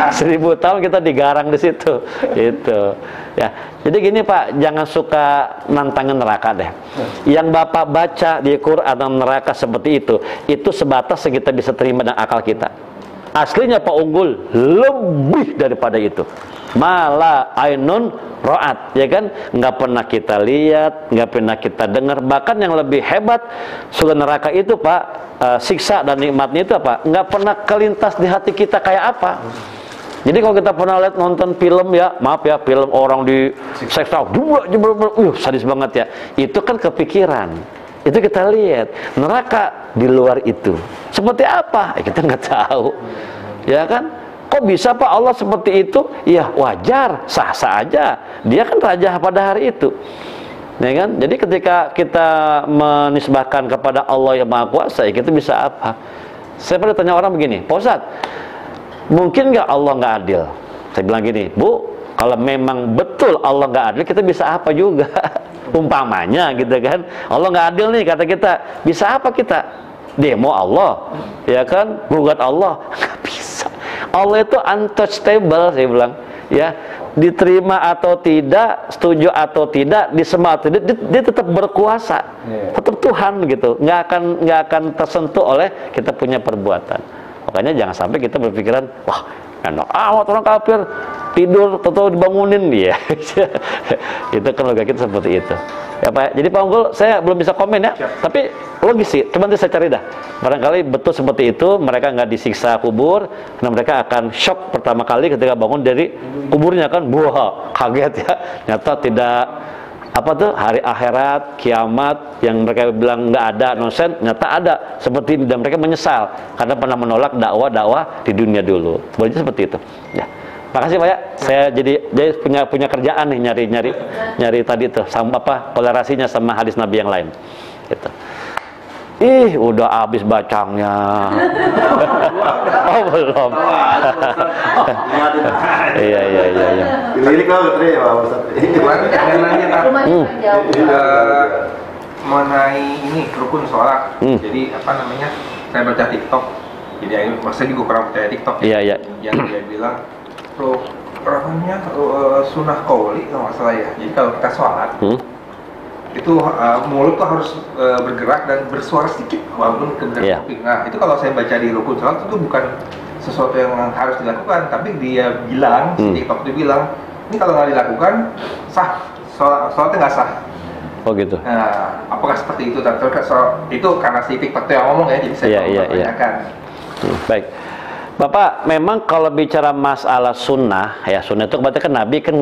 1000 tahun kita digarang di situ, gitu. Ya, jadi gini Pak, jangan suka nantangin neraka deh. Yang Bapak baca di Quran tentang neraka seperti itu sebatas yang kita bisa terima dengan akal kita. Aslinya Pak Unggul lebih daripada itu. Mala ainun ro'at, ya kan, nggak pernah kita lihat, nggak pernah kita dengar. Bahkan yang lebih hebat surga neraka itu Pak, siksa dan nikmatnya itu apa, nggak pernah kelintas di hati kita kayak apa. Jadi kalau kita pernah lihat nonton film ya, maaf ya, film orang di seksa, sadis banget ya, itu kan kepikiran, itu kita lihat. Neraka di luar itu seperti apa, kita nggak tahu, ya kan. Kok bisa Pak Allah seperti itu? Ya wajar, sah-sah aja. Dia kan raja pada hari itu, ya kan? Jadi ketika kita menisbahkan kepada Allah yang Maha Kuasa, ya kita bisa apa? Saya pernah tanya orang begini, Pak Ustadz, mungkin nggak Allah nggak adil? Saya bilang gini, Bu, kalau memang betul Allah nggak adil, kita bisa apa juga? Umpamanya gitu kan, Allah nggak adil nih kata kita, bisa apa kita? Demo Allah, ya kan? Gugat Allah, nggak bisa. Allah itu untouchable, saya bilang, ya, diterima atau tidak, setuju atau tidak, disembah atau tidak, dia tetap berkuasa, tetap Tuhan gitu, nggak akan tersentuh oleh kita punya perbuatan. Makanya jangan sampai kita berpikiran, wah enak amat orang kafir tidur atau dibangunin dia. Itu kan logika kita seperti itu. Ya Pak, jadi Pak Unggul saya belum bisa komen ya. Tapi logis sih, coba nanti saya cari dah. Barangkali betul seperti itu, mereka nggak disiksa kubur, karena mereka akan shock pertama kali ketika bangun dari kuburnya kan, wah kaget ya. Nyata tidak apa tuh hari akhirat, kiamat yang mereka bilang nggak ada, nonsen, nyata ada seperti ini, dan mereka menyesal karena pernah menolak dakwah di dunia dulu. Boleh seperti itu. Ya. Makasih Pak ya. Saya jadi punya kerjaan nih nyari tadi tuh sama apa kolerasinya sama hadis Nabi yang lain. Gitu. Ih, udah habis bacangnya. Oh, belum. Iya. Ini kalau betul ya Pak Ustadz. Mengenai ini rukun sholat. Jadi apa namanya? Saya baca TikTok. Jadi saya juga kurang percaya TikTok. Iya. Yang dia bilang namanya sunnah qauli kalau nggak salah ya. Jadi kalau kita sholat itu mulut tuh harus bergerak dan bersuara sedikit walaupun kemudian kuping. Nah itu kalau saya baca di rukun sholat itu bukan sesuatu yang harus dilakukan, tapi dia bilang, si TikTok dia bilang, ini kalau nggak dilakukan sah, sholatnya nggak sah. Oh gitu. Nah, apakah seperti itu? Itu karena si TikTok yang ngomong ya, jadi saya tanyakan. Baik. Bapak, memang kalau bicara masalah sunnah, ya sunnah itu berarti kan Nabi kan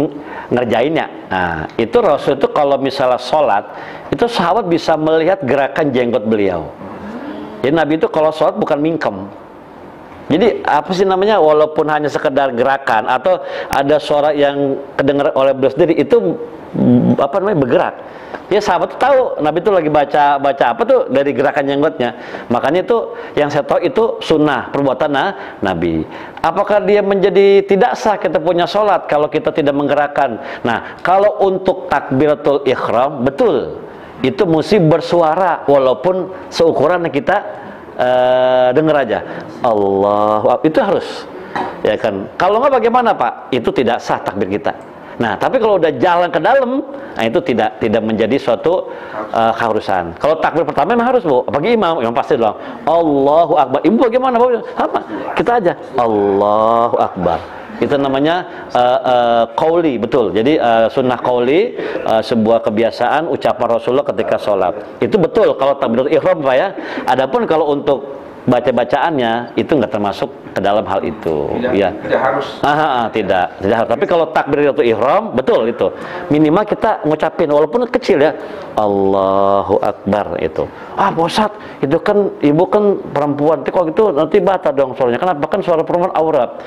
ngerjainnya. Nah, itu Rasul itu kalau misalnya sholat, itu sahabat bisa melihat gerakan jenggot beliau. Jadi Nabi itu kalau sholat bukan mingkem. Jadi apa sih namanya, walaupun hanya sekedar gerakan atau ada suara yang kedengar oleh beliau sendiri, itu apa namanya, bergerak. Ya sahabat tuh tahu Nabi itu lagi baca apa tuh dari gerakan jenggotnya. Makanya itu yang saya tahu itu sunnah perbuatan Nabi. Apakah dia menjadi tidak sah kita punya sholat kalau kita tidak menggerakkan? Nah, kalau untuk takbiratul ihram, betul, itu mesti bersuara walaupun seukuran yang kita dengar aja. Allahu Akbar, itu harus, ya kan. Kalau nggak bagaimana Pak? Itu tidak sah takbir kita. Nah, tapi kalau udah jalan ke dalam, nah itu tidak menjadi suatu keharusan. Kalau takbir pertama memang harus, Bu. Bagi imam pasti doang Allahu Akbar. Ibu bagaimana, Bu? Sama, kita aja Allahu Akbar. Itu namanya qauli, betul. Jadi sunnah qauli, sebuah kebiasaan ucapan Rasulullah ketika sholat. Itu betul kalau takbiratul ihram, Pak ya. Adapun kalau untuk baca-bacaannya itu nggak termasuk ke dalam hal itu. Tidak harus. Tidak harus. Tapi kalau takbiratul ihram, betul itu. Minimal kita ngucapin walaupun kecil ya. Allahu Akbar itu. Pak Ustadz, itu kan ibu kan perempuan. Kalau gitu nanti batal dong suaranya. Kenapa? Kan suara perempuan aurat.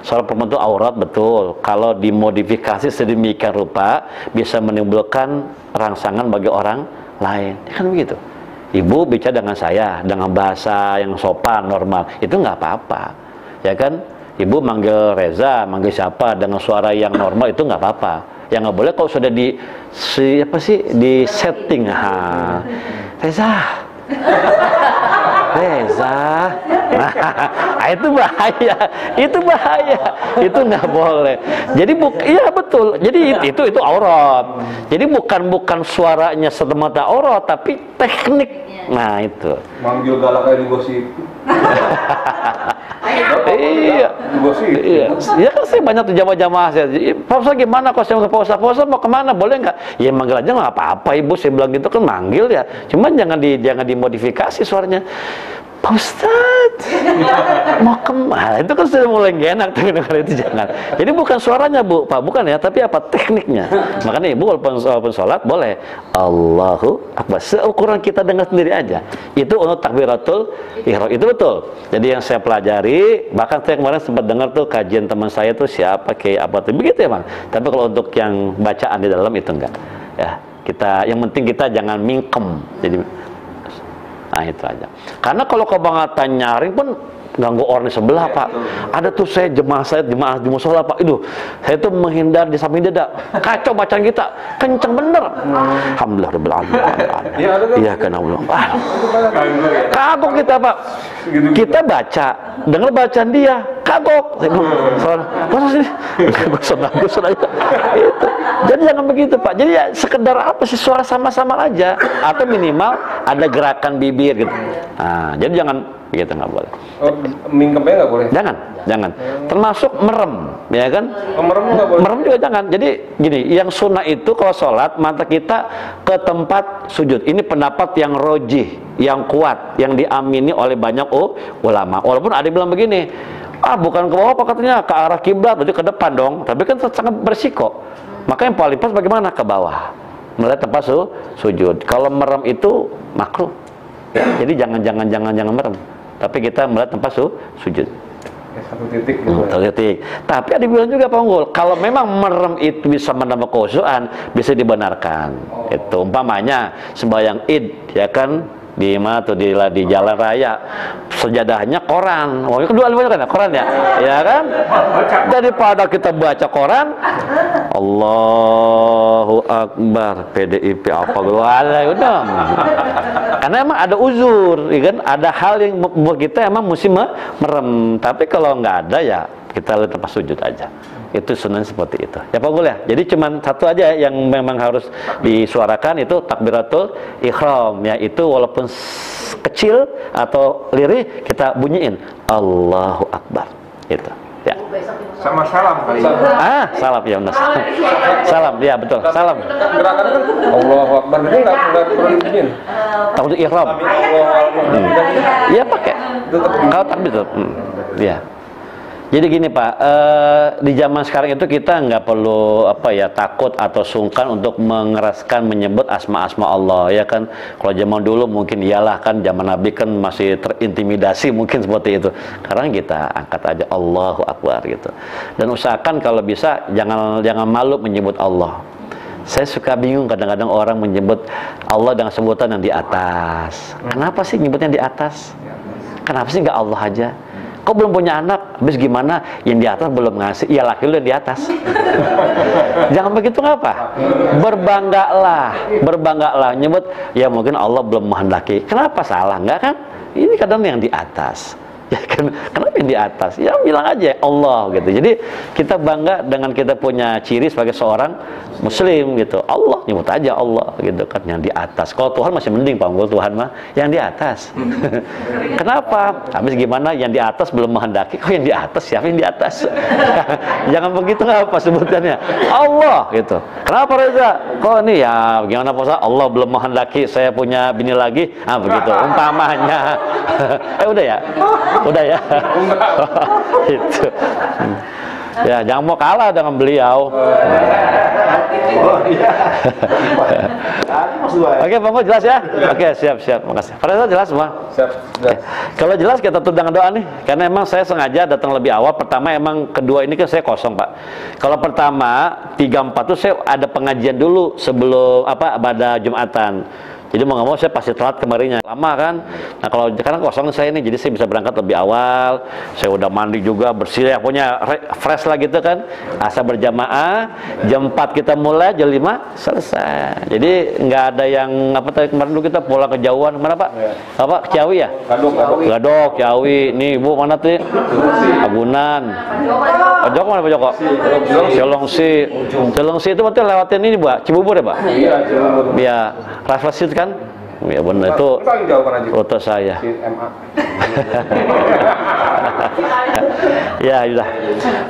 Suara perempuan itu aurat, betul. Kalau dimodifikasi sedemikian rupa bisa menimbulkan rangsangan bagi orang lain. Kan begitu. Ibu bicara dengan saya dengan bahasa yang sopan, normal, itu nggak apa-apa, ya kan? Ibu manggil Reza, manggil siapa dengan suara yang normal, itu nggak apa-apa. Yang nggak boleh kalau sudah di setting, Reza, nah, itu bahaya, itu nggak boleh. Jadi iya betul. Jadi itu aurat. Jadi bukan suaranya semata aurat, tapi teknik. Nah itu. Manggil galak kayak digosip. Iya. Iya kan saya banyak tuh jamaah saya. Pak Ustaz gimana kalau saya Pak Ustaz mau kemana? Boleh nggak? Ya manggil aja nggak apa-apa Ibu, saya bilang gitu kan manggil ya. Cuman jangan dimodifikasi suaranya. Pak Ustaz mau kemana? Itu kan sudah mulai gak enak tuh dengar itu, jangan. Jadi bukan suaranya Bu, Pak, bukan ya, tapi apa tekniknya. Makanya Ibu walaupun sholat boleh Allahu Akbar, seukuran kita dengar sendiri aja. Itu untuk takbiratul ihram, itu betul. Jadi yang saya pelajari, bahkan saya kemarin sempat dengar tuh kajian teman saya tuh siapa kayak apa tuh, begitu ya Bang. Tapi kalau untuk yang bacaan di dalam itu enggak. Ya, yang penting kita jangan mingkem. Jadi nah itu aja. Karena kalau kebangetan nyaring pun ganggu orang di sebelah Pak. Ada tuh jemaah di musola Pak. Saya tuh menghindar di samping dada. Kacau bacaan kita, kenceng bener. Alhamdulillah rabbil alamin. Iya kan Allah. Kagok kita Pak. Kita baca, dengar bacaan dia, kagok. Gosok aja. Itu. Jadi jangan begitu Pak. Jadi ya sekedar apa sih, suara sama-sama aja, atau minimal ada gerakan bibir gitu. Nah, jadi jangan begitu, nggak boleh. Mingkemnya nggak boleh? Jangan. Termasuk merem, ya kan? Merem nggak boleh? Merem juga jangan. Jadi gini, yang sunnah itu kalau sholat mata kita ke tempat sujud. Ini pendapat yang rojih, yang kuat, yang diamini oleh banyak ulama. Walaupun ada yang bilang begini, bukan ke bawah Pak, katanya ke arah kiblat, berarti ke depan dong. Tapi kan sangat berisiko. Maka yang paling pas bagaimana? Ke bawah, melihat tempat sujud. Kalau merem itu makruh. Jadi jangan merem. Tapi kita melihat tempat sujud. Satu titik. Satu titik. Tapi ada bilang juga Pak Unggul, kalau memang merem itu bisa menambah kekhusyuan, bisa dibenarkan. Itu umpamanya sembahyang Id, ya kan? Di mana tuh di jalan raya, sejadahnya koran. Kedua kan koran ya kan? Daripada kita baca koran, Allahu Akbar, PDIP apa udah. Karena emang ada uzur, ya kan? Ada hal yang membuat kita emang mesti merem. Tapi kalau nggak ada ya kita lihat tempat sujud aja. Itu sunnah seperti itu. Ya Pak Gul ya. Jadi cuman satu aja yang memang harus disuarakan, itu takbiratul ihram, yaitu walaupun kecil atau lirih kita bunyiin Allahu Akbar. Itu. Ya. Sama salam kali. Salam ya benar. Salam ya betul. Salam. Gerakannya kan Allahu Akbar, itu nggak perlu bunyiin. Takbiratul ihram. Iya pakai. Kalau takbir itu. Iya. Jadi gini Pak, di zaman sekarang itu kita nggak perlu takut atau sungkan untuk mengeraskan menyebut asma-asma Allah, ya kan? Kalau zaman dulu mungkin iyalah kan, zaman Nabi kan masih terintimidasi mungkin seperti itu. Sekarang kita angkat aja Allahu Akbar gitu. Dan usahakan kalau bisa jangan malu menyebut Allah. Saya suka bingung kadang-kadang orang menyebut Allah dengan sebutan yang di atas. Kenapa sih nyebutnya di atas? Kenapa sih nggak Allah aja? Kok belum punya anak? Habis gimana? Yang di atas belum ngasih. Ya laki lu yang di atas. Jangan begitu ngapa? Berbanggalah. Nyebut, ya mungkin Allah belum menghendaki. Kenapa salah? Enggak kan? Ini kadang yang di atas. Ya kan? Kenapa yang di atas? Ya bilang aja Allah gitu. Jadi kita bangga dengan kita punya ciri sebagai seorang Muslim gitu. Allah, nyebut aja Allah gitu kan, yang di atas. Kalau Tuhan masih mending Pak Unggul, Tuhan mah yang di atas. Kenapa? Habis gimana? Yang di atas belum menghendaki. Kok yang di atas? Siapa yang di atas? Jangan begitu, ngapa sebutannya Allah gitu. Kenapa Reza? Kok ini ya gimana Pak? Allah belum menghendaki saya punya bini lagi. Ah begitu umpamanya. Udah ya? Udah ya? Itu. Ya, jangan mau kalah dengan beliau. Oke, Pak Mo jelas ya? Oke, siap. Makasih. Fareza jelas semua? Siap. Kalau jelas kita tutup dengan doa nih. Karena emang saya sengaja datang lebih awal. Pertama emang kedua ini kan saya kosong, Pak. Kalau pertama 3-4 tuh saya ada pengajian dulu sebelum pada Jumatan. Jadi mau nggak mau saya pasti telat kemarinnya, lama kan. Nah kalau sekarang kosong saya ini, jadi saya bisa berangkat lebih awal. Saya udah mandi juga, bersih ya, punya fresh lah gitu kan. Asal berjamaah, jam 4 kita mulai, jam 5 selesai. Jadi nggak ada yang kemarin dulu kita pulang kejauhan, kemana Pak? Apa? Ciawi ya? Gadok, Ciawi. Nih Bu mana tuh? Agunan. Joko mana Pak Joko? Celengsi itu berarti lewatin ini Bu, Cibubur ya Pak? Iya, Cibubur. Ya, refleksi kan? Ya benar itu foto saya. Ya sudah.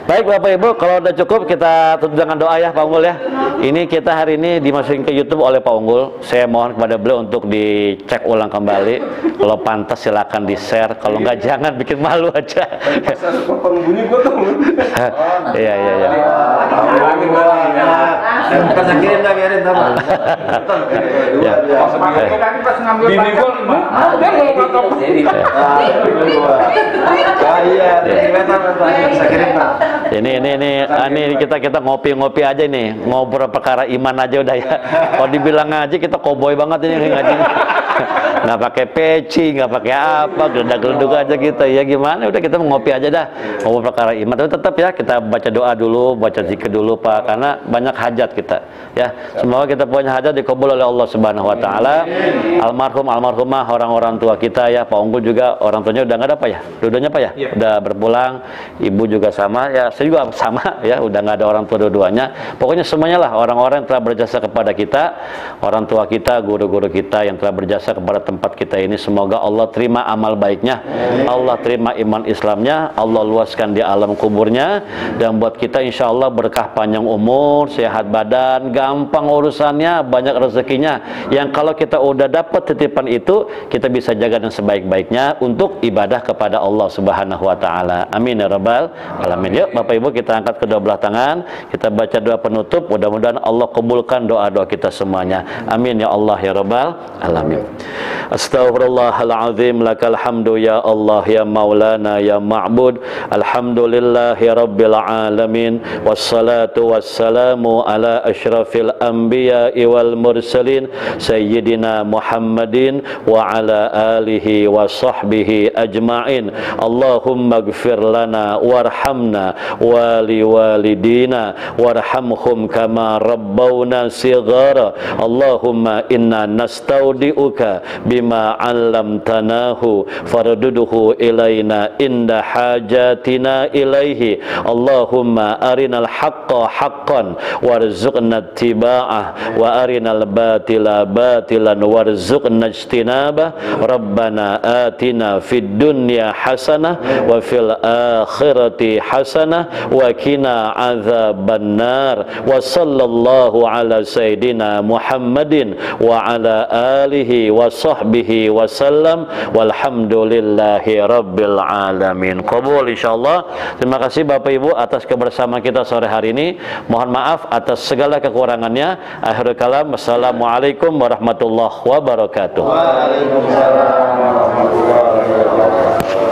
Baik Bapak Ibu, kalau udah cukup kita tutup dengan doa ya Pak Unggul ya. Ini kita hari ini dimasukin ke YouTube oleh Pak Unggul. Saya mohon kepada beliau untuk dicek ulang kembali. Kalau pantas silakan di-share, kalau enggak jangan bikin malu aja. Bunyi gua tuh. Iya. Pas kirim dah biarin sama. Pas ngambil Bini gua, dia mau ngatop. Ini kita ngopi-ngopi aja nih, ngobrol perkara iman aja udah ya. Kalau dibilang ngaji kita koboi banget ini ngaji. Nggak pakai peci, nggak pakai apa, geledak-geleduk aja kita. Ya gimana? Udah kita ngopi aja dah, ngobrol perkara iman. Tapi tetap ya kita baca doa dulu, baca zikir dulu Pak, karena banyak hajat kita. Ya, semoga kita punya hajat dikabul oleh Allah Subhanahu Wa Taala. Almarhum almarhumah orang-orang tua kita ya, Pak Unggul juga orang tuanya udah nggak ada Pak ya, dua-duanya Pak ya, udah berpulang, ibu juga sama ya, saya juga sama ya, udah nggak ada orang tua dua-duanya. Pokoknya semuanya lah orang-orang yang telah berjasa kepada kita, orang tua kita, guru-guru kita yang telah berjasa kepada tempat kita ini, semoga Allah terima amal baiknya, Allah terima iman Islamnya, Allah luaskan di alam kuburnya, dan buat kita insya Allah berkah panjang umur, sehat badan, gampang urusannya, banyak rezekinya, yang kalau kita udah dapat titipan itu kita bisa jaga dengan sebaik-baiknya untuk ibadah kepada Allah Subhanahu Wa Taala. Amin ya rabbal alamin. Yuk Bapak Ibu kita angkat kedua belah tangan, kita baca doa penutup, mudah-mudahan Allah kabulkan doa-doa kita semuanya. Amin ya Allah ya rabbal alamin. Astaghfirullahaladzim, lakal hamdu ya Allah ya maulana ya ma'bud, alhamdulillahi rabbil alamin, wassalatu wassalamu ala asyrafil anbiya'i wal mursalin sayyidina Muhammadin wa ala alihi wa sahbihi ajma'in. Allahumma gfir lana warhamna wali walidina warhamhum kama rabbawna sighara. Allahumma inna nastaudi'uka bima 'allamtanahu farduduhu ilaina inda hajatina ilaihi. Allahumma arinal haqqa haqqan warzuqna ittiba sa'ah wa arinal batila batilan warzuqna ijtinabah. Rabbana atina fid dunya hasanah wa fil akhirati hasanah wa qina adzabannar. Wa sallallahu ala sayyidina Muhammadin wa ala alihi wa sahbihi wa sallam walhamdulillahi rabbil alamin. Qabul insyaallah. Terima kasih Bapak Ibu atas kebersamaan kita sore hari ini. Mohon maaf atas segala kekurangannya. Akhirul kalam. Wassalamualaikum warahmatullahi wabarakatuh. Waalaikumsalam warahmatullahi wabarakatuh.